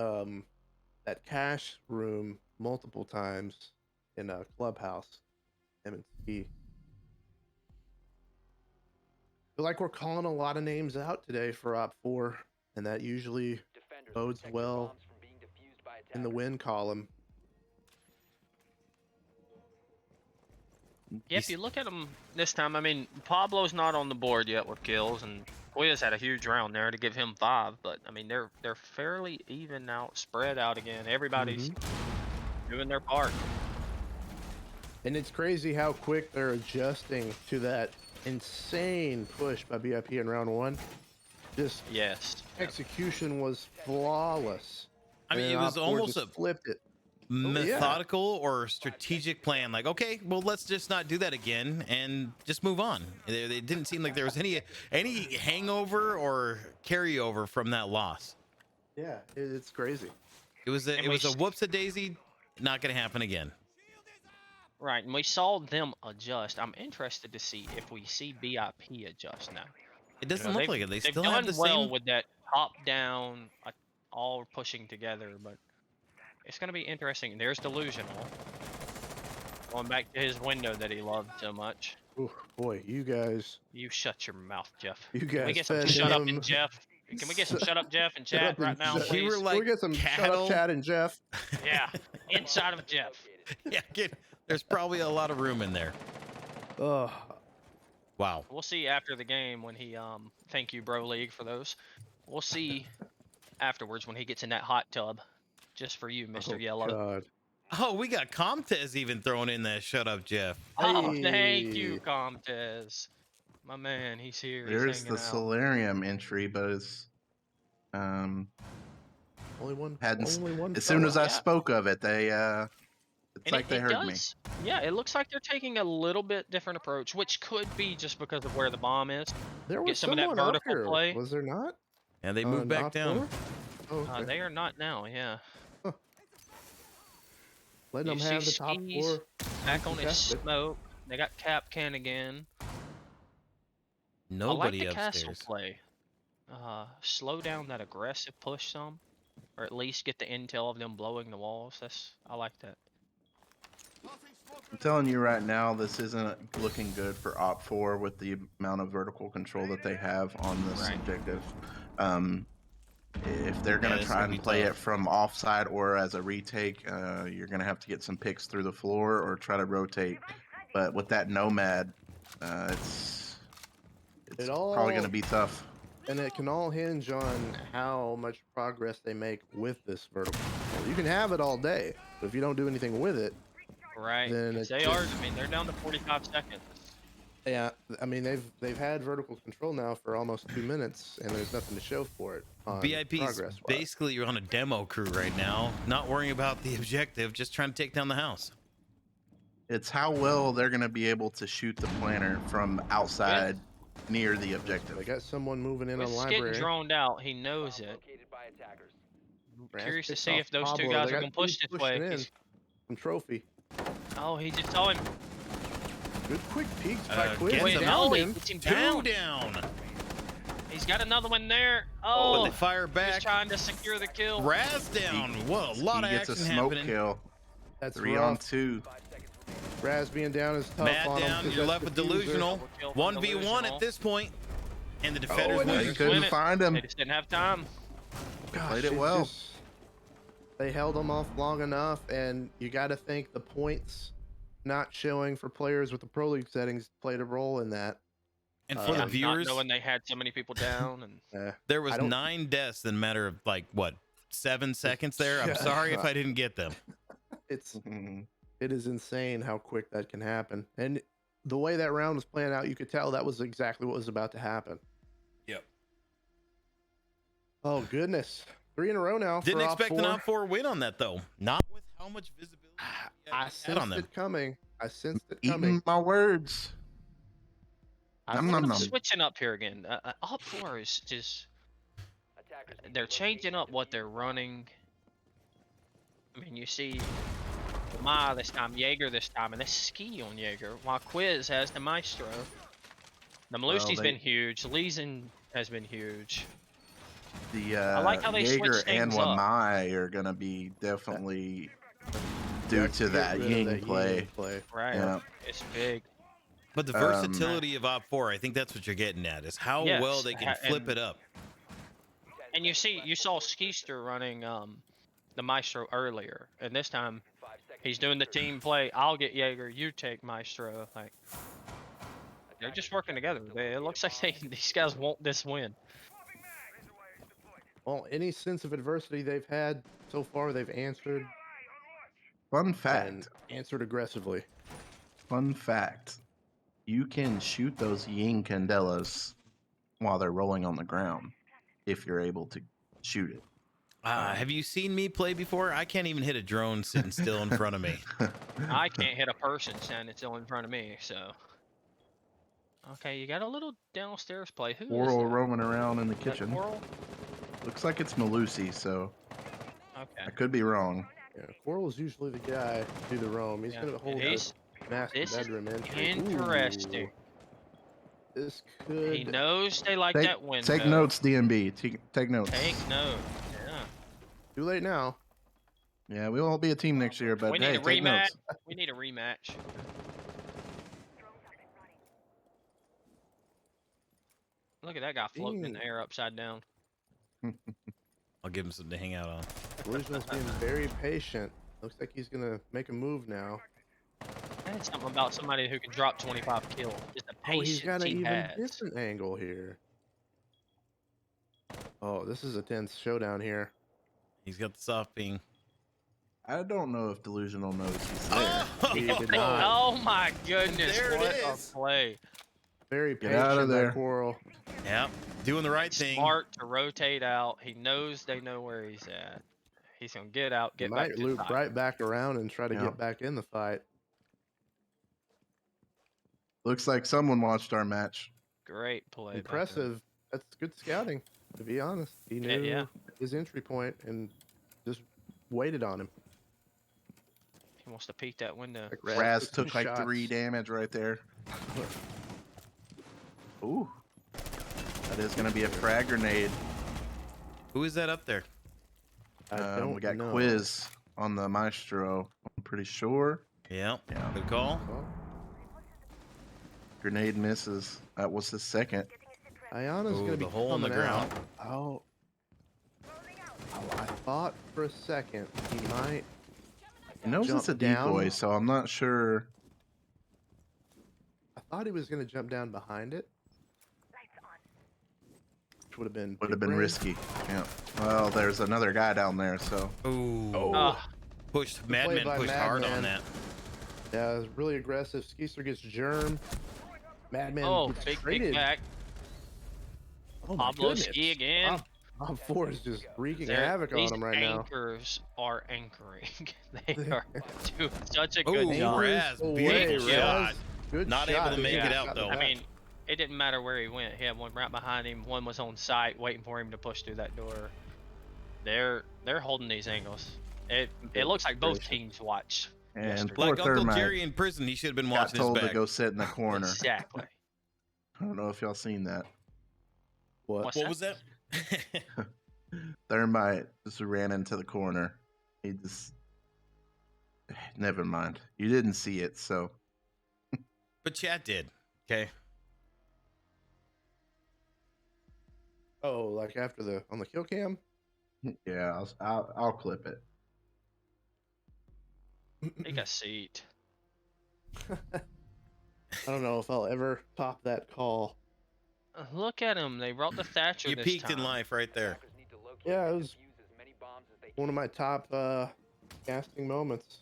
that cash room multiple times in a clubhouse. M&C. Feel like we're calling a lot of names out today for OpFour, and that usually bodes well in the win column. Yeah, if you look at them this time, I mean, Pablo's not on the board yet with kills, and Wiz had a huge round there to give him 5. But I mean, they're fairly even out, spread out again. Everybody's doing their part. And it's crazy how quick they're adjusting to that insane push by BIP in round 1. Just Yes. execution was flawless. I mean, And it was OpFour almost just a flipped it. methodical or strategic plan. Like, okay, well, let's just not do that again and just move on. It didn't seem like there was any hangover or carryover from that loss. Yeah, it's crazy. It was a whoops-a-daisy. Not going to happen again. Right, and we saw them adjust. I'm interested to see if we see BIP adjust now. It doesn't look like it. They still they've have done the well same. with that top-down, all pushing together, but it's going to be interesting. There's Delusional. Going back to his window that he loved so much. Ooh, boy, you guys. You shut your mouth, Jeff. You Can we guys get some fed shut up him. in Jeff? Can we get some shut up Jeff in Shut chat up and right now, Jeff. You please? were like Can we get some shut cattle. up Chad and Jeff? Yeah, inside of Jeff. Yeah, there's probably a lot of room in there. Ugh. Wow. We'll see after the game when he thank you Bro League for those. We'll see afterwards when he gets in that hot tub. Just for you, Mr. Yellow. God. Oh, we got Comtez even thrown in that shut up, Jeff. Oh, thank Hey. you, Comtez. My man, he's here. There's He's the hanging out. Solarium entry, but it's Only one. hadn't. Only one. As soon as I Yeah. spoke of it, they it's And like they heard me. Yeah, it looks like they're taking a little bit different approach, which could be just because of where the bomb is. There was Get some of that someone up vertical here. play. Was there not? And they moved back Not down. four? Oh, okay. They are not now, yeah. Letting them you have the see top Skis 4. Back on his contested. smoke. They got Cap Can again. Nobody I like the castle upstairs. play. Slow down that aggressive push some, or at least get the intel of them blowing the walls. I like that. I'm telling you right now, this isn't looking good for OpFour with the amount of vertical control that they have on this Right. objective. If they're going to it's try gonna and be play tough. it from offside or as a retake, you're going to have to get some picks through the floor or try to rotate. But with that Nomad, it's It probably going all- to be tough. And it can all hinge on how much progress they make with this vertical. You can have it all day, but if you don't do anything with it, Right. Then 'Cause it they are. just- I mean, they're down to 45 seconds. yeah, I mean they've had vertical control now for almost 2 minutes, and there's nothing to show for it. On VIP's progress-wise. basically on a demo crew right now, not worrying about the objective, just trying to take down the house. It's how well they're going to be able to shoot the planner from outside near the objective. They got someone moving in With on getting library. droned out, he knows it. I'm Raz curious to picks see off if those two Pablo. guys They are got going to push dudes this way. pushing in. He's- Some trophy. Oh, he just saw him. Good quick peeks by Gets Quinn. him. Wait, down no, he in. gets him 2 down. down. He's got another one there. But Oh, they fire he's back. trying to secure the kill. Raz down. Whoa, a lot He of gets a action smoke happening. kill. That's 3 on rough. 2. Raz being down is tough Mad on him down. 'cause You're that's left with the fuser. delusional. Double kill from 1v1 Delusional. at this point, and the defenders and They win. he's couldn't win it. find They him. just didn't have time. Gosh, Played it it's well. just- they held them off long enough, and you got to think the points not showing for players with the Pro League settings played a role in that. And for Yeah, the Not viewers, knowing they had so many people down, and there was I don't- 9 deaths in a matter of like what 7 seconds there. I'm Yeah. sorry if I didn't get them. It is insane how quick that can happen. And the way that round was playing out, you could tell that was exactly what was about to happen. Yep. Oh goodness, 3 in a row now. Didn't for expect an OpFour. OpFour win on that though. Not with how much visibility. I on sensed them. it coming. I sensed it Eating coming. my words. I Nom, Look at nom, them nom. switching up here again. OpFour is just. They're changing up what they're running. I mean, you see Ma this time, Jaeger this time, and they ski on Jaeger, while Quiz has the Maestro. The Malusi's been huge. Leeson has been huge. The I like how they Jaeger switched and things up. Wamai are gonna be definitely due Let's to get that rid of Ying that play. Ying play. Right. Yeah. It's big. But the versatility of OpFour, I think that's what you're getting at, is how Yes, well they can flip and- it up. And you saw Skeester running the Maestro earlier, and this time he's doing the team play. I'll get Jaeger, you take Maestro. Like they're just working together. It looks like these guys want this win. Well, any sense of adversity they've had so far, they've answered Fun and fact. answered aggressively. Fun fact. You can shoot those Ying Candelas while they're rolling on the ground if you're able to shoot it. Have you seen me play before? I can't even hit a drone sitting still in front of me. I can't hit a person standing still in front of me. So okay, you got a little downstairs play. Who is Oral that? roaming around in the Is that kitchen. Oral? Looks like it's Malusi, so Okay. I could be wrong. Yeah, Quarrel's usually the guy to do the roam. He's Yeah, going to hold he's- the master this is bedroom entry. Interesting. Ooh, this could. He knows they like Take, that window. take notes, DMB. Take notes. Take note. Yeah. Too late now. Yeah, we won't be a team next year, but We need hey, a take rematch. notes. We need a rematch. Look at that guy floating in the air upside down. I'll give him something to hang out on. Delusional's being very patient. Looks like he's going to make a move now. That's something about somebody who can drop 25 kills. Just the Oh, he's patience got an he even has. different angle here. Oh, this is a tense showdown here. He's got the soft ping. I don't know if Delusional knows he's there. He did not. Oh my goodness! There it What is. a play! Very Get patient, out of that there. Quarrel. Yep, doing the right thing. Smart to rotate out. He knows they know where he's at. He's gonna get out, He get back might to loop the right back around and try to Yeah. get back in the fight. Looks like someone watched our match. Great play. by him. Impressive. That's good scouting, to be honest. He knew Yeah. his entry point and just waited on him. He wants to peek that window. Like Raz some took like shots. 3 damage right there. Ooh. That is going to be a frag grenade. Who is that up there? I don't We got know. Quiz on the Maestro. I'm pretty sure. Yeah, Yeah. good call. Oh, Grenade misses. That was the second. Ayana's Ooh, going to be the hole in the coming out. ground. Oh. I thought for a second he might. He knows it's a Jump down. decoy, so I'm not sure. I thought he was going to jump down behind it. Which would have been Would have been brain. risky. Yeah. Well, there's another guy down there, so. Ooh, Ah, pushed. play Madman by pushed hard on Madman. that. Yeah, it was really aggressive. Skeester gets germ. Madman oh, gets big traded. back. Oh my Pablo goodness. ski again. OpFour is just wreaking They're- havoc on these him right now. anchors are anchoring. They are doing such a Ooh, good job. Raz, Away, beautiful Raz. shot. Good Not shot. able to make Yeah, it out, got though. the I back. mean, it didn't matter where he went. He had one right behind him. One was on site, waiting for him to push through that door. They're holding these angles. It looks like both teams watched. And Yesterday. poor Like Uncle Thermite Jerry in prison, he should have been got watching his told to back. go sit in the corner. Exactly. I don't know if y'all seen that. What? What's What that? was that? Thermite just ran into the corner. He just. Never mind. You didn't see it, so. But chat did. Okay. Oh, like after on the kill cam? Yeah, I'll clip it. Take a seat. I don't know if I'll ever top that call. Look at him. They brought the Thatcher You this peaked time. in life right there. Yeah, it was one of my top casting moments.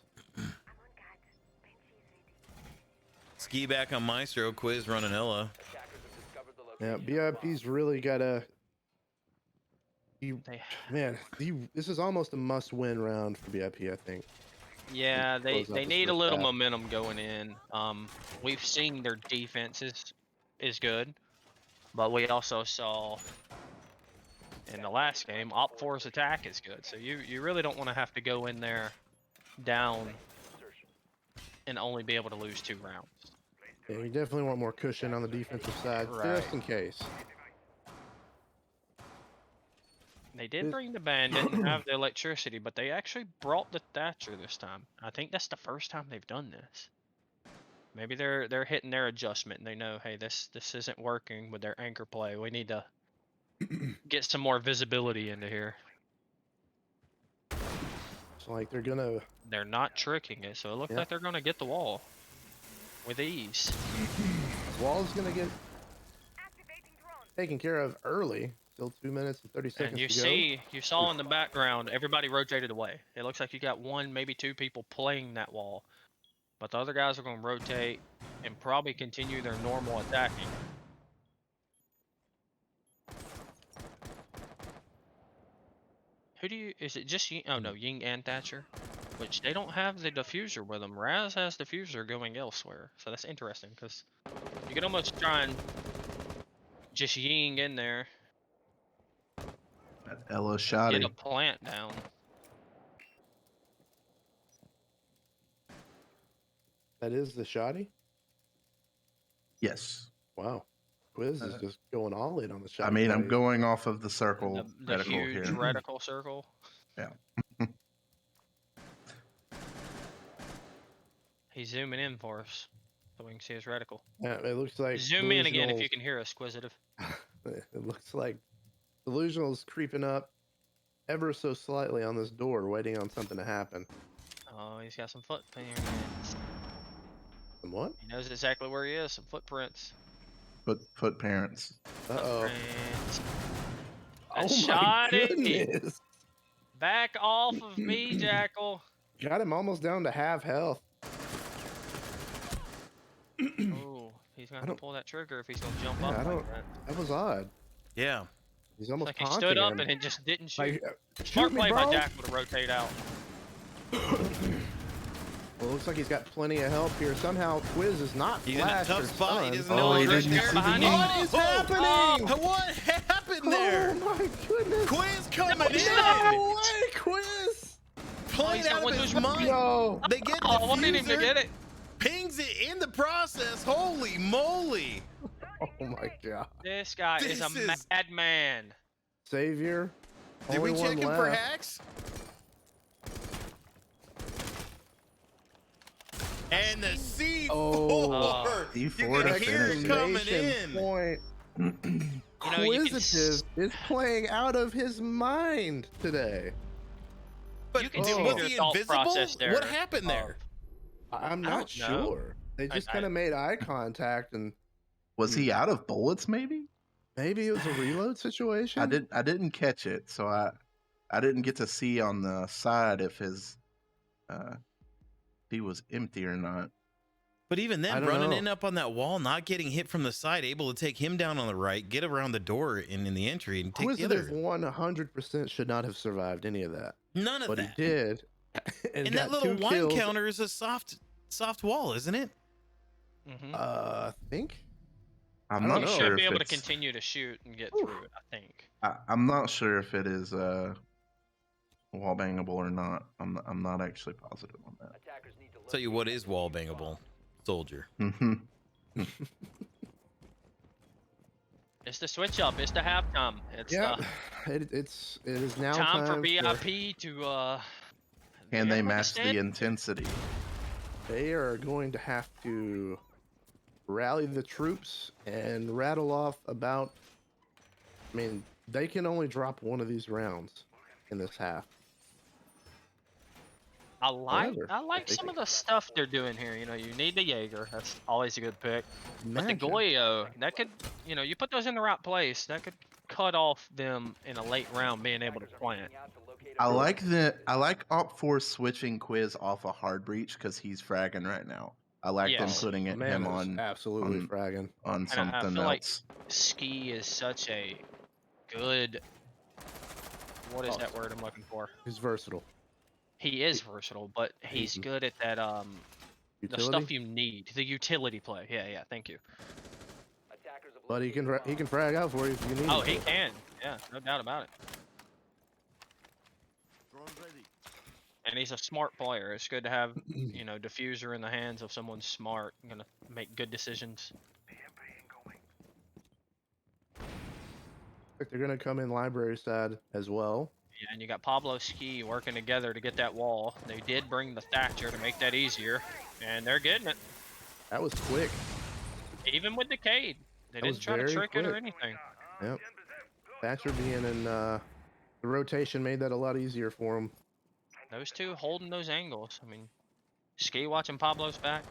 Ski back on Maestro, Quiz running Ella. Yeah, BIP's really got to. They- Man, this is almost a must-win round for BIP, I think. Yeah, they close out they this need a first little half. momentum going in. We've seen their defense is good, but we also saw in the last game OpFour's attack is good. So you really don't want to have to go in there down and only be able to lose 2 rounds. Yeah, you definitely want more cushion on the defensive side, Right. just in case. They did This- bring the bandit and have the electricity, but they actually brought the Thatcher this time. I think that's the first time they've done this. Maybe they're hitting their adjustment and they know, hey, this isn't working with their anchor play. We need to get some more visibility into here. It's like they're gonna. They're not tricking it, so it looks Yep. like they're gonna get the wall with ease. Wall's gonna get taken care of early. Still 2 minutes and 30 seconds And you to go. you saw in the background, everybody rotated away. It looks like you got 1, maybe 2 people playing that wall. But the other guys are going to rotate and probably continue their normal attacking. Is it just Ying? Oh no, Ying and Thatcher. Which they don't have the diffuser with them. Raz has diffuser going elsewhere. So that's interesting because you can almost try and just Ying in there, That Ella get Shoddy. a plant down. That is the shoddy. Yes. Wow, Quiz is just going all in on the shot. I mean, I'm plays. going off of the circle The reticle huge here. reticle circle. Yeah. He's zooming in for us so we can see his reticle. Yeah, it looks like Zoom in again if Delusional's- you can hear us, Quisitive. It looks like Delusional's creeping up ever so slightly on this door, waiting on something to happen. Oh, he's got some footprints. And what? He knows exactly where he is. Some footprints. Foot parents. Uh-oh. Footprints. Oh That's my shoddy. goodness. Back off of me, Jackal. Got him almost down to half health. Oh, he's gonna have to don't- pull that trigger if he's gonna jump Yeah, up I like don't- that. That was odd. Yeah. He's almost Like he taunting stood up him. and it just didn't shoot. Like, Smart shoot me, play by bro. Jackal to rotate out. Well, looks like he's got plenty of help here. Somehow, Quiz is not He's in a flashed or tough spot. He stunned. doesn't Oh, know he what's didn't right see there. the behind Ying. him. What is happening? Oh. What happened there? Oh my goodness. Quiz coming in. No way, Quiz. Playing he's got out of one his who's mind. No. They get Oh, I didn't even diffuser, get it. pings it in the process. Holy moly. Oh my god. This guy is a This is- madman. Savior. Did Only we one check him for left. hacks? And the C4. Oh. You C4 can to hear finish it it. coming Exclamation in. Point. You know, you can Quizzitive is playing out of his mind today. But You can did- see was their he thought invisible? process there What happened there? I'm I not don't know. sure. They just I- kind of made eye contact, and Was he out of bullets? Maybe. maybe it was a reload situation. I didn't catch it, so I didn't get to see on the side if his he was empty or not. But even I then, don't running know. in up on that wall, not getting hit from the side, able to take him down on the right, get around the door and in the entry and take the Quizzitive other. 100% should not have survived any of that, None of but that. he did. And got that little 2 wine kills. counter is a soft wall, isn't it? Mm-hmm. I think. I'm I not don't know. sure Should be if able to it's. continue to shoot and get through it, I think. I'm not sure if it is wall bangable or not. I'm not actually positive on that. Tell you what is wall bangable, soldier. Mhm. It's the switch up. It's the halftime. It's Yeah, the it is now time for for- VIP to Can they have a match the stand- intensity? They are going to have to rally the troops and rattle off about. I mean, they can only drop one of these rounds in this half. I like However, they some of can- the stuff they're doing here. You know, you need the Jaeger. That's always a good pick. But the Imagine. Goyo, that could, you know, you put those in the right place, that could cut off them in a late round being able to plant. I like OpFour switching Quiz off a hard breach because he's fragging right now. I like them Yes. putting it, Man him is on absolutely on- fragging. on I something feel like- else. Ski is such a good. What is Oh. that word I'm looking for? He's versatile. He is versatile, but he's Mhm. good at that the Utility? stuff you need, the utility play. Yeah, thank you. But he can frag out for you if you need Oh, him he to. can. Yeah, no doubt about it. And he's a smart player. It's good to have, you know, diffuser in the hands of someone smart, gonna make good decisions. Like they're gonna come in library side as well. Yeah, and you got Pablo Ski working together to get that wall. They did bring the Thatcher to make that easier, and they're getting it. That was quick. Even with Decade, they That was didn't try to very trick it or quick. anything. Yep. Thatcher being in the rotation made that a lot easier for him. Those two holding those angles. I mean, Ski watching Pablo's back.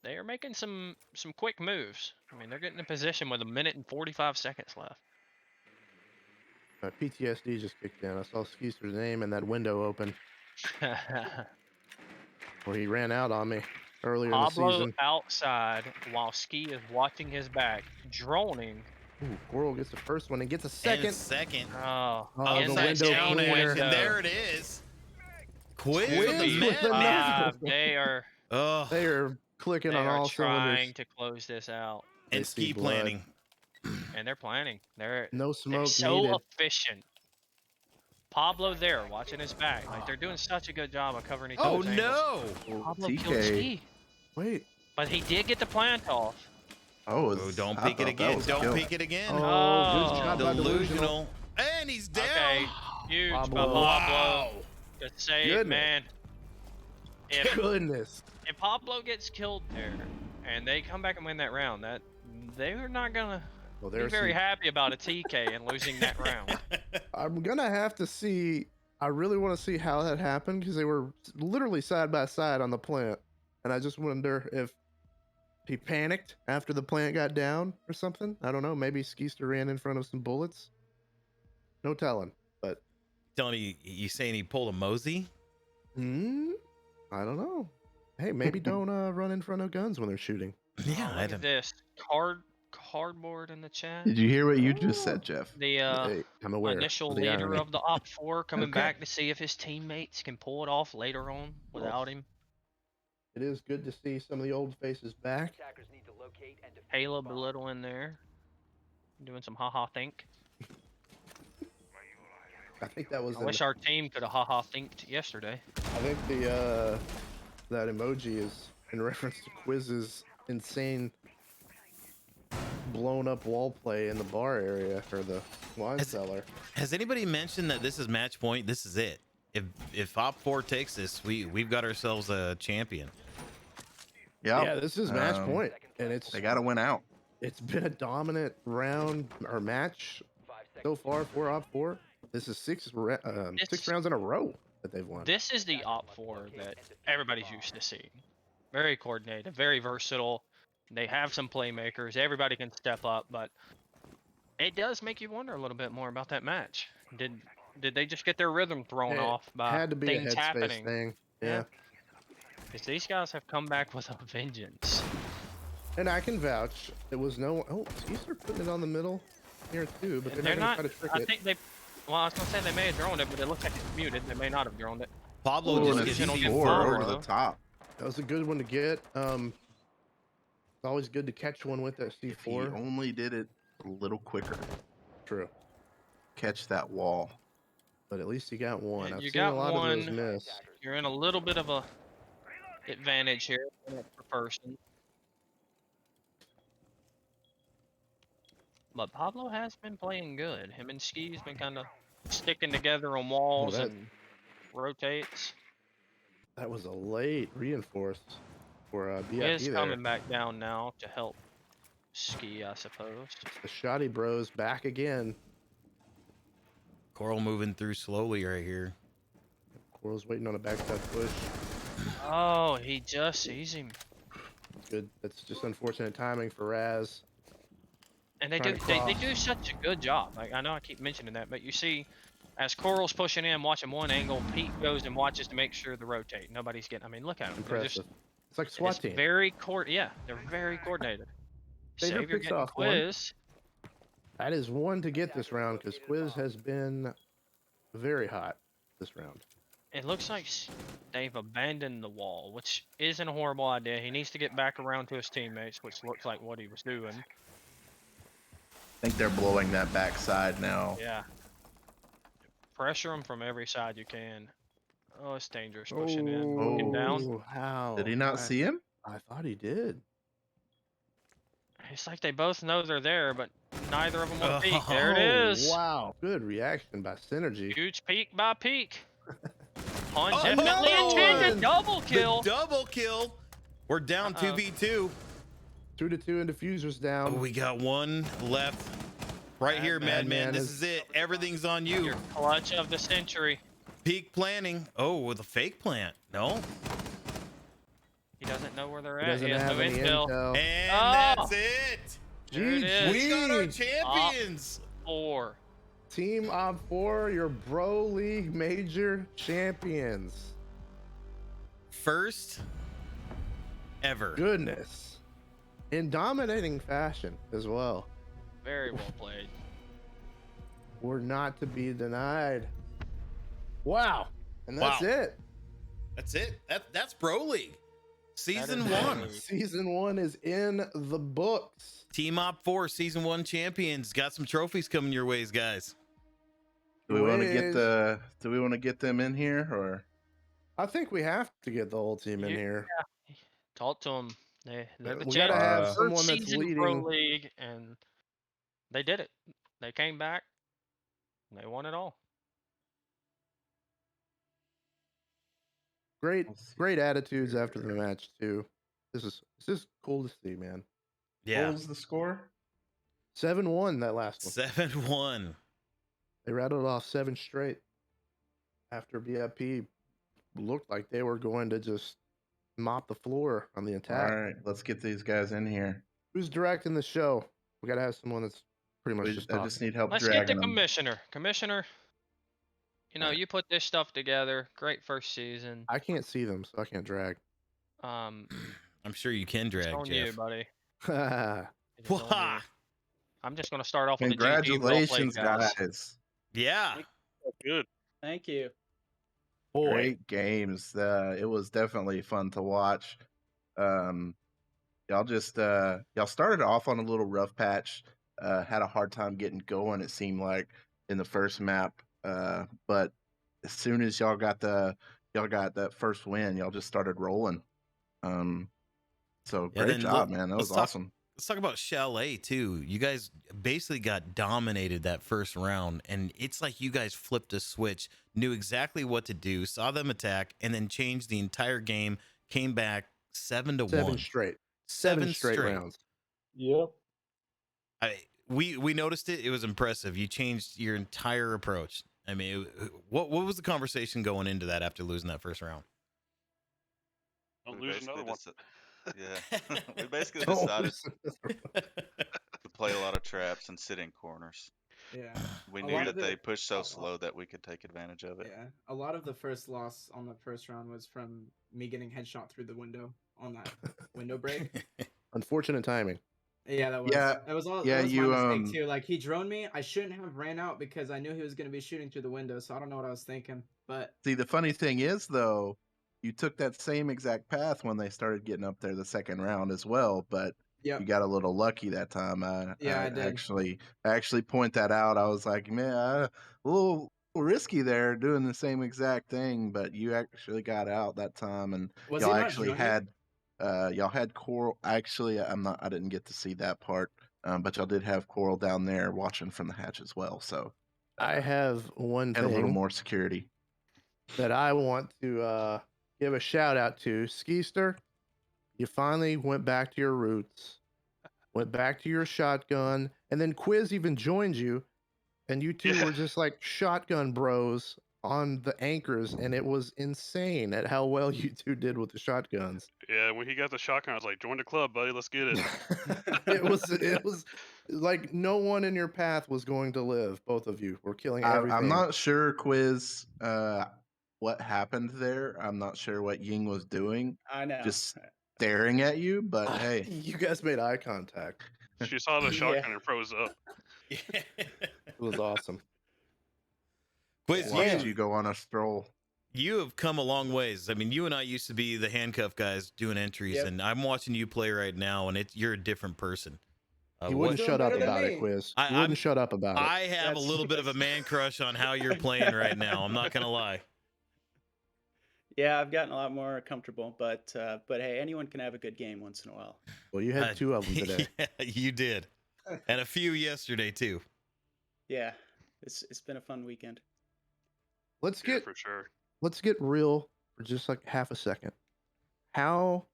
They are making some quick moves. I mean, they're getting in position with 1 minute and 45 seconds left. My PTSD just kicked in. I saw Skeester's name and that window open where he ran out on me earlier in the Pablo season. outside while Ski is watching his back, droning. Ooh, Coral gets the first one and gets a And second. second. Oh, Oh, in the that window down cleaner. And window. there it is. Quiz Quiz with the with the net. net. They are Oh, They are clicking they on are all trying cylinders. to close this out, They and see ski blood. planning. and they're planning. They're No smoke so needed. efficient. Pablo there watching his back. Like they're doing such a good job of covering each Oh other's angles. no! Pablo killed TK. Ski, Wait. but he did get the plant off. Oh, Oh, don't I peek it thought that again. was Don't kill. peek it again. Oh, good Oh. shot by Delusional. Delusional. And he's down. Okay, huge by Pablo. Pablo. Good save, Goodness. man. If Goodness. Pablo gets killed there, and they come back and win that round, that they're not gonna Well, be there's very some, happy about a TK and losing that round. I'm gonna have to see. I really want to see how that happened because they were literally side by side on the plant, and I just wonder if he panicked after the plant got down or something. I don't know. Maybe Skeester ran in front of some bullets. No telling. But Tony, you saying he pulled a Mosey? I don't know. Hey, maybe don't run in front of guns when they're shooting. Yeah, Oh, I look don't. at this cardboard in the chat. Did you hear what you just said, Jeff? The Hey, I'm aware. initial of the leader irony. of the OpFour coming Okay. back to see if his teammates can pull it off later on without him. It is good to see some of the old faces back. Halo Belittle in there, doing some haha think. I think that was. I wish our team could have haha thinked yesterday. I think the that emoji is in reference to Quiz's insane blown up wall play in the bar area or the wine cellar. Has anybody mentioned that this is match point? This is it. If OpFour takes this, we've got ourselves a champion. Yep. Yeah, this is match point, and They got to win out. it's been a dominant round or match so far for OpFour. This is six rounds in a row that they've won. This is the OpFour that everybody's used to seeing. Very coordinated, very versatile. They have some playmakers. Everybody can step up, but it does make you wonder a little bit more about that match. Did they just get their rhythm thrown It off by had to be a things headspace happening? thing. Yeah. Yeah. Because these guys have come back with a vengeance. And I can vouch. It was no. Oh, Skeezer putting it on the middle here too, but And they're they're not not. gonna try to trick I it. think they. Well, I was gonna say they may have droned it, but it looks like it's muted. They may not have droned it. Pablo Ooh, just and a gets Gennell easy get C4 Pablo. over the top. That was a good one to get. It's always good to catch one with that If he C4. only did it a little quicker, True, catch that wall. but at least you got one. Yeah, I've you seen a got lot of those one. miss. You're in a little bit of a advantage here per person. But Pablo has been playing good. Him and Ski's been kind of sticking together on walls that- and rotates. That was a late reinforced for He BIP is there. coming back down now to help Ski, I suppose. The Shoddy Bros back again. Coral moving through slowly right here. Coral's waiting on a backside push. Oh, he just sees him. Good. That's just unfortunate timing for Raz. And they Trying do to they cross. do such a good job. Like, I know I keep mentioning that, but you see, as Coral's pushing in, watching one angle, Pete goes and watches to make sure the rotate. Nobody's getting. I mean, look at them. Impressive. It's like SWAT It's team. very yeah, they're very coordinated. Savior Savior picks getting off one. quiz. That is one to get this round because Quiz has been very hot this round. It looks like they've abandoned the wall, which isn't a horrible idea. He needs to get back around to his teammates, which looks like what he was doing. I think they're blowing that backside now. Yeah. Pressure them from every side you can. Oh, it's dangerous pushing in. Looking down. How? Did he not see him? I thought he did. It's like they both know they're there, but neither of them want to peek. There it is. Wow. Good reaction by Synergy. Huge peek by peek. Pun Oh, definitely no! intended. Double kill. The double kill. We're down 2v2. 2-2 and diffusers Oh, down. we got one left. Right here, Madman. This is it. Everything's on you. Your clutch of the century. Peak planning. Oh, with a fake plant. No. He doesn't know where they're He at. doesn't He has have no any intel. intel. And Oh. that's it. There it is. We got our champions. OpFour. Team OpFour, your Bro League Major champions. First ever. Goodness. In dominating fashion as well. Very well played. We're not to be denied. Wow. And that's Wow. it. That's it. That's Bro League. Season is 1. Bro League. Season 1 is in the books. Team OpFour Season 1 champions. Got some trophies coming your ways, guys. Do we want to get Ways. Do we want to get them in here or? I think we have to get the whole team in You- here. Talk to them. They're the We gotta champions. have First someone that's Season leading. Pro League, and they did it. They came back. And they won it all. Great attitudes after the match too. This is cool to see, man. Yeah. What was the score? 7-1 that last one. 7-1. They rattled off 7 straight after BIP looked like they were going to just mop the floor on the All attack. right, let's get these guys in here. Who's directing the show? We gotta have someone that's pretty much I just just talking. need help Let's get dragging the them. commissioner. Commissioner, you know, you put this stuff together. Great first season. I can't see them, so I can't drag. Um, I'm sure you can it's drag, on you, Jeff. buddy. That's It is on Wah! you. I'm just gonna start off with the GG. Well played, Congratulations, guys. guys. Yeah. Good. Thank you. Great games. It was definitely fun to watch. Y'all just y'all started off on a little rough patch. Had a hard time getting going, it seemed like, in the first map. But as soon as y'all got that first win, y'all just started rolling. So Yeah, great then job, man. That let's was talk- awesome. Let's talk about Chalet too. You guys basically got dominated that first round, and it's like you guys flipped a switch, knew exactly what to do, saw them attack, and then changed the entire game. Came back 7-1. 7 straight. 7 straight rounds. Yep. We noticed it. It was impressive. You changed your entire approach. I mean, what was the conversation going into that after losing that first round? Don't We lose basically another one. Yeah, we basically Don't decided lose to play a lot of traps and sit in corners. Yeah, We A knew lot that of they it- pushed so slow that we could take advantage of it. yeah. A lot of the first loss on the first round was from me getting headshot through the window on that window break. Unfortunate timing. Yeah, that was. Yeah, that was all. yeah, that was you, my mistake too. Like he droned me. I shouldn't have ran out because I knew he was gonna be shooting through the window. So I don't know what I was thinking. But See, the funny thing is, though, you took that same exact path when they started getting up there the second round as well, but yeah, you got a little lucky that time. Yeah, I did. Actually point that out. I was like, man, a little risky there doing the same exact thing, but you actually got out that time, and was y'all he not actually droning? had Coral. Actually, I didn't get to see that part, but y'all did have Coral down there watching from the hatch as well, so I have one and a little thing more security. that I want to give a shout out to. Skeester, you finally went back to your roots, went back to your shotgun, and then Quiz even joined you, and you two Yeah. were just like shotgun bros on the anchors, and it was insane at how well you two did with the shotguns. Yeah, when he got the shotgun, I was like, join the club, buddy. Let's get it. it was like no one in your path was going to live. Both of you were killing everything. I'm not sure, Quiz, what happened there. I'm not sure what Ying was doing, I know. just staring at you, but hey. You guys made eye contact. She saw the Yeah. shotgun and froze up. It was awesome. But Watched you go on a stroll. you have come a long ways. I mean, you and I used to be the handcuff guys doing entries, Yep. and I'm watching you play right now, and you're a different person. He wouldn't Doing shut up better than about it, me. Quiz. He I'm- wouldn't shut up about it. I have a little bit of a man crush on how you're playing right now. I'm not gonna lie. Yeah, I've gotten a lot more comfortable, but hey, anyone can have a good game once in a while. Well, you had 2 of them today. Yeah, you did, and a few yesterday too. Yeah, it's been a fun weekend. Let's Yeah, get for sure. let's get real for just like half a second. How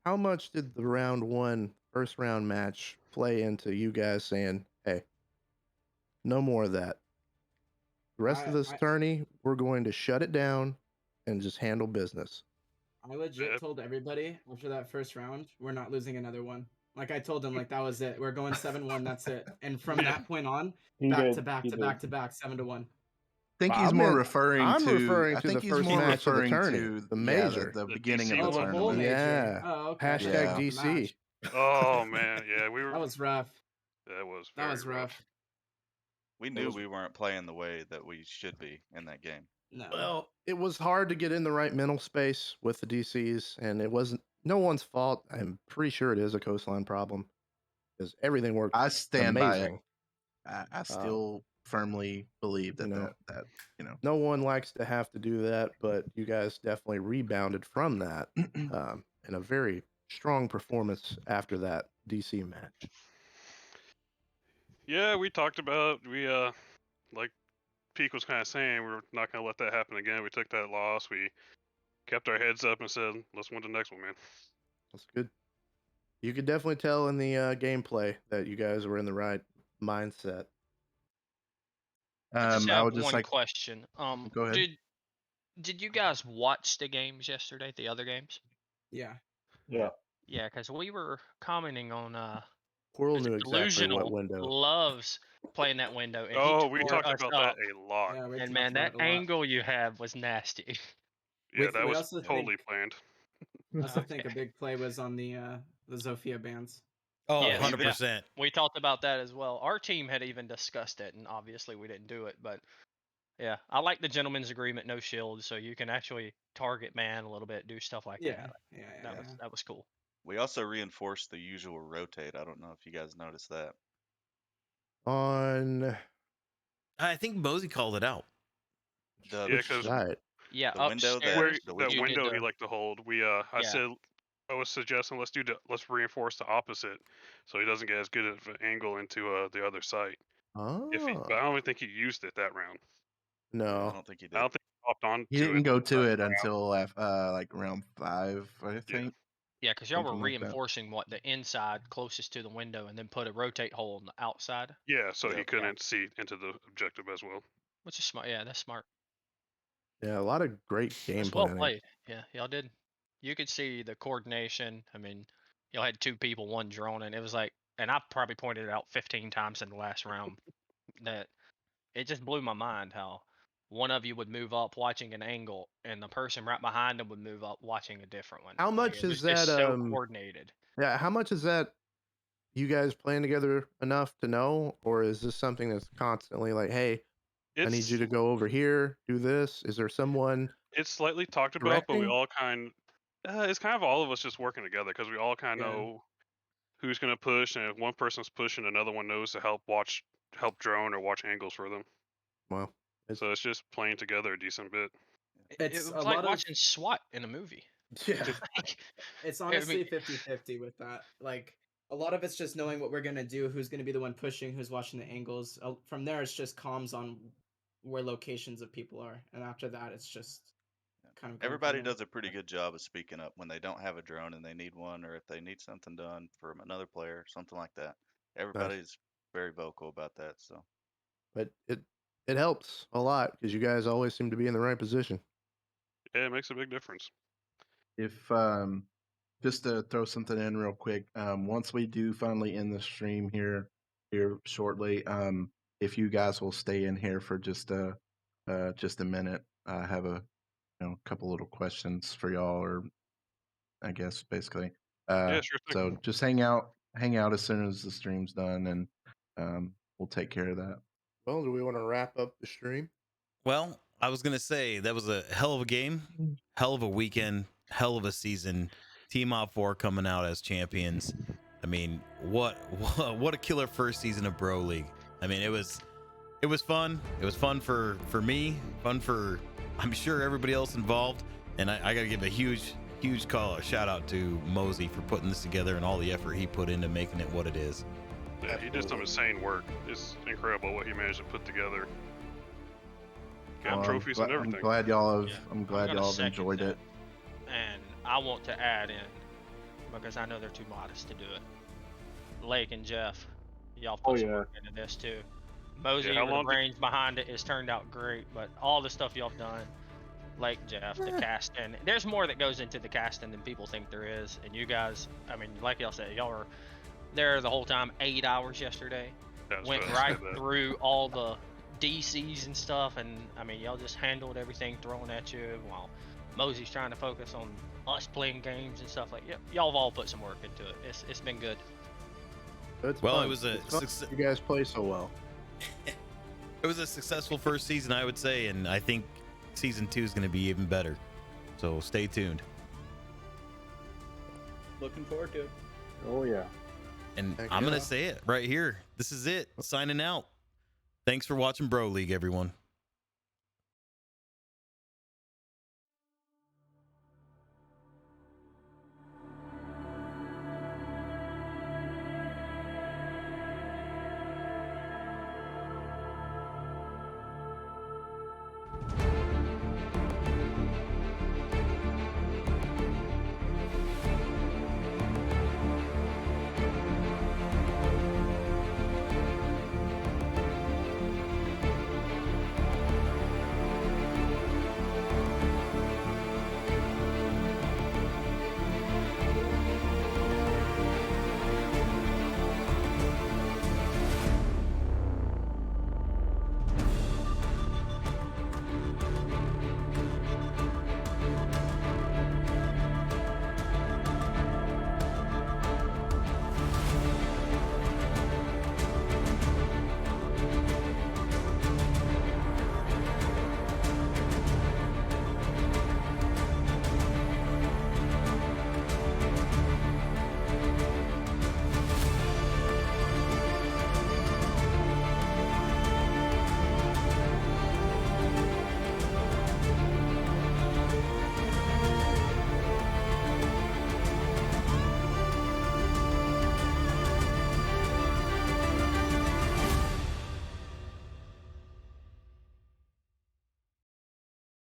much did the round 1 first round match play into you guys saying, "Hey, no more of that. The rest of this tourney, we're going to shut it down and just handle business." I legit Yep. told everybody after that first round, we're not losing another one. Like I told them, like that was it. We're going 7-1. That's it. And from that point on, back to back to back to back, 7-1. I think Well, he's I more meant- referring I'm to. referring I to think the he's first more match of the referring tourney, to the yeah, major. the The beginning DC of Oh, the the full tournament. major. Yeah. Oh, okay. Hashtag Yeah. The DC. match. Oh man, yeah, we were. That was rough. That was That very was rough. We knew we weren't playing the way that we should be in that game. No. Well, it was hard to get in the right mental space with the DCs, and it wasn't no one's fault. I'm pretty sure it is a coastline problem because everything worked I stand by it. amazing. I still firmly believe that you know. that you know. No one likes to have to do that, but you guys definitely rebounded from that in a very strong performance after that DC match. Yeah, we talked about like Peak was kind of saying we're not gonna let that happen again. We took that loss. We kept our heads up and said, let's win the next one, man. That's good. You could definitely tell in the gameplay that you guys were in the right mindset. I just I have would just one like question. go ahead. Did you guys watch the games yesterday? The other games? Yeah. Yeah. Yeah, because we were commenting on Quirrell is it knew exactly what Delusional window. loves playing that window, and Oh, he we tore talked us about up. that a lot. Yeah, we And talked man, about that it a lot. angle you have was nasty. Yeah, We- that we was also totally think- planned. I also think a big play was on the Zofia bands. Oh, Yes, 100%. We talked about that as well. Our team had even discussed it, and obviously we didn't do it. But yeah, I like the gentleman's agreement, no shield, so you can actually target man a little bit, do stuff like Yeah. that. Yeah. That was cool. We also reinforced the usual rotate. I don't know if you guys noticed that. On I think Mosey called it out. Yeah, which 'cause side? Yeah, The window upstairs. Where the that you window did he the- liked to hold, I said I was suggesting let's reinforce the opposite, so he doesn't get as good of an angle into the other site. Oh, But I don't think he used it that round. I no. don't think he did. I don't think he hopped on. He to didn't it go to that it round. until like round 5, I think. Yeah, because y'all were something like that. reinforcing what the inside closest to the window, and then put a rotate hole on the outside, Yeah, so he Yep. couldn't see into the objective as well. which is smart. Yeah, that's smart. Yeah, a lot of great game That's well planning. played. Yeah, y'all did. You could see the coordination. I mean, y'all had 2 people, 1 drone, and it was like, and I probably pointed it out 15 times in the last round. That it just blew my mind how one of you would move up watching an angle, and the person right behind them would move up watching a different one. How Like, much it is was that? just so coordinated. Yeah, how much is that? You guys playing together enough to know, or is this something that's constantly like, hey, I need you to go over here, do this? Is there someone? It's slightly talked about, but we directing? all it's kind of all of us just working together because we all kind of Yeah. know who's going to push, and if one person's pushing, another one knows to help drone or watch angles for them. Well, So it's just playing together a decent bit. It It's was a like lot of watching SWAT in a movie. yeah. Like, It's I honestly mean- 50-50 with that. Like a lot of it's just knowing what we're gonna do, who's gonna be the one pushing, who's watching the angles. From there, it's just comms on where locations of people are, and after that, it's just kind of going from Everybody there. does a pretty good job of speaking up when they don't have a drone and they need one, or if they need something done from another player, something like that. Everybody's very vocal about that. So But it helps a lot because you guys always seem to be in the right position. Yeah, it makes a big difference. If just to throw something in real quick, once we do finally end the stream here shortly, if you guys will stay in here for just a minute, I have a couple little questions for y'all, or I guess basically. Yeah, sure thing. So just hang out as soon as the stream's done, and we'll take care of that. Well, do we want to wrap up the stream? Well, I was gonna say that was a hell of a game, hell of a weekend, hell of a season. Team OpFour coming out as champions. I mean, what a killer first season of Bro League. I mean, it was fun. It was fun for me, fun for I'm sure everybody else involved. And I gotta give a huge shout out to Mosey for putting this together and all the effort he put into making it what it is. Yeah, he did some insane work. It's incredible what he managed to put together. Got Well, trophies and I'm everything. glad y'all have. Yeah. I'm glad gonna y'all have second enjoyed that. it. And I want to add in, because I know they're too modest to do it. Lake and Jeff, y'all put some work into this too. Mosey, how with the long did- brains behind it, has turned out great, but all the stuff y'all have done, Lake, Jeff, the casting, there's more that goes into the casting than people think there is. And you guys, I mean, like y'all said, y'all were there the whole time, 8 hours yesterday. That's Went what I right said that. through all the DCs and stuff, and I mean, y'all just handled everything thrown at you while Mosey's trying to focus on us playing games and stuff like. Y'all have all put some work into it. It's been good. It's Well, fun. it was a It's fun. success. You guys play so well. It was a successful first season, I would say, and I think season 2 is going to be even better. So stay tuned. Looking forward to it. Oh yeah. And Heck I'm going yeah. to say it right here. This is it. Signing out. Thanks for watching Bro League, everyone.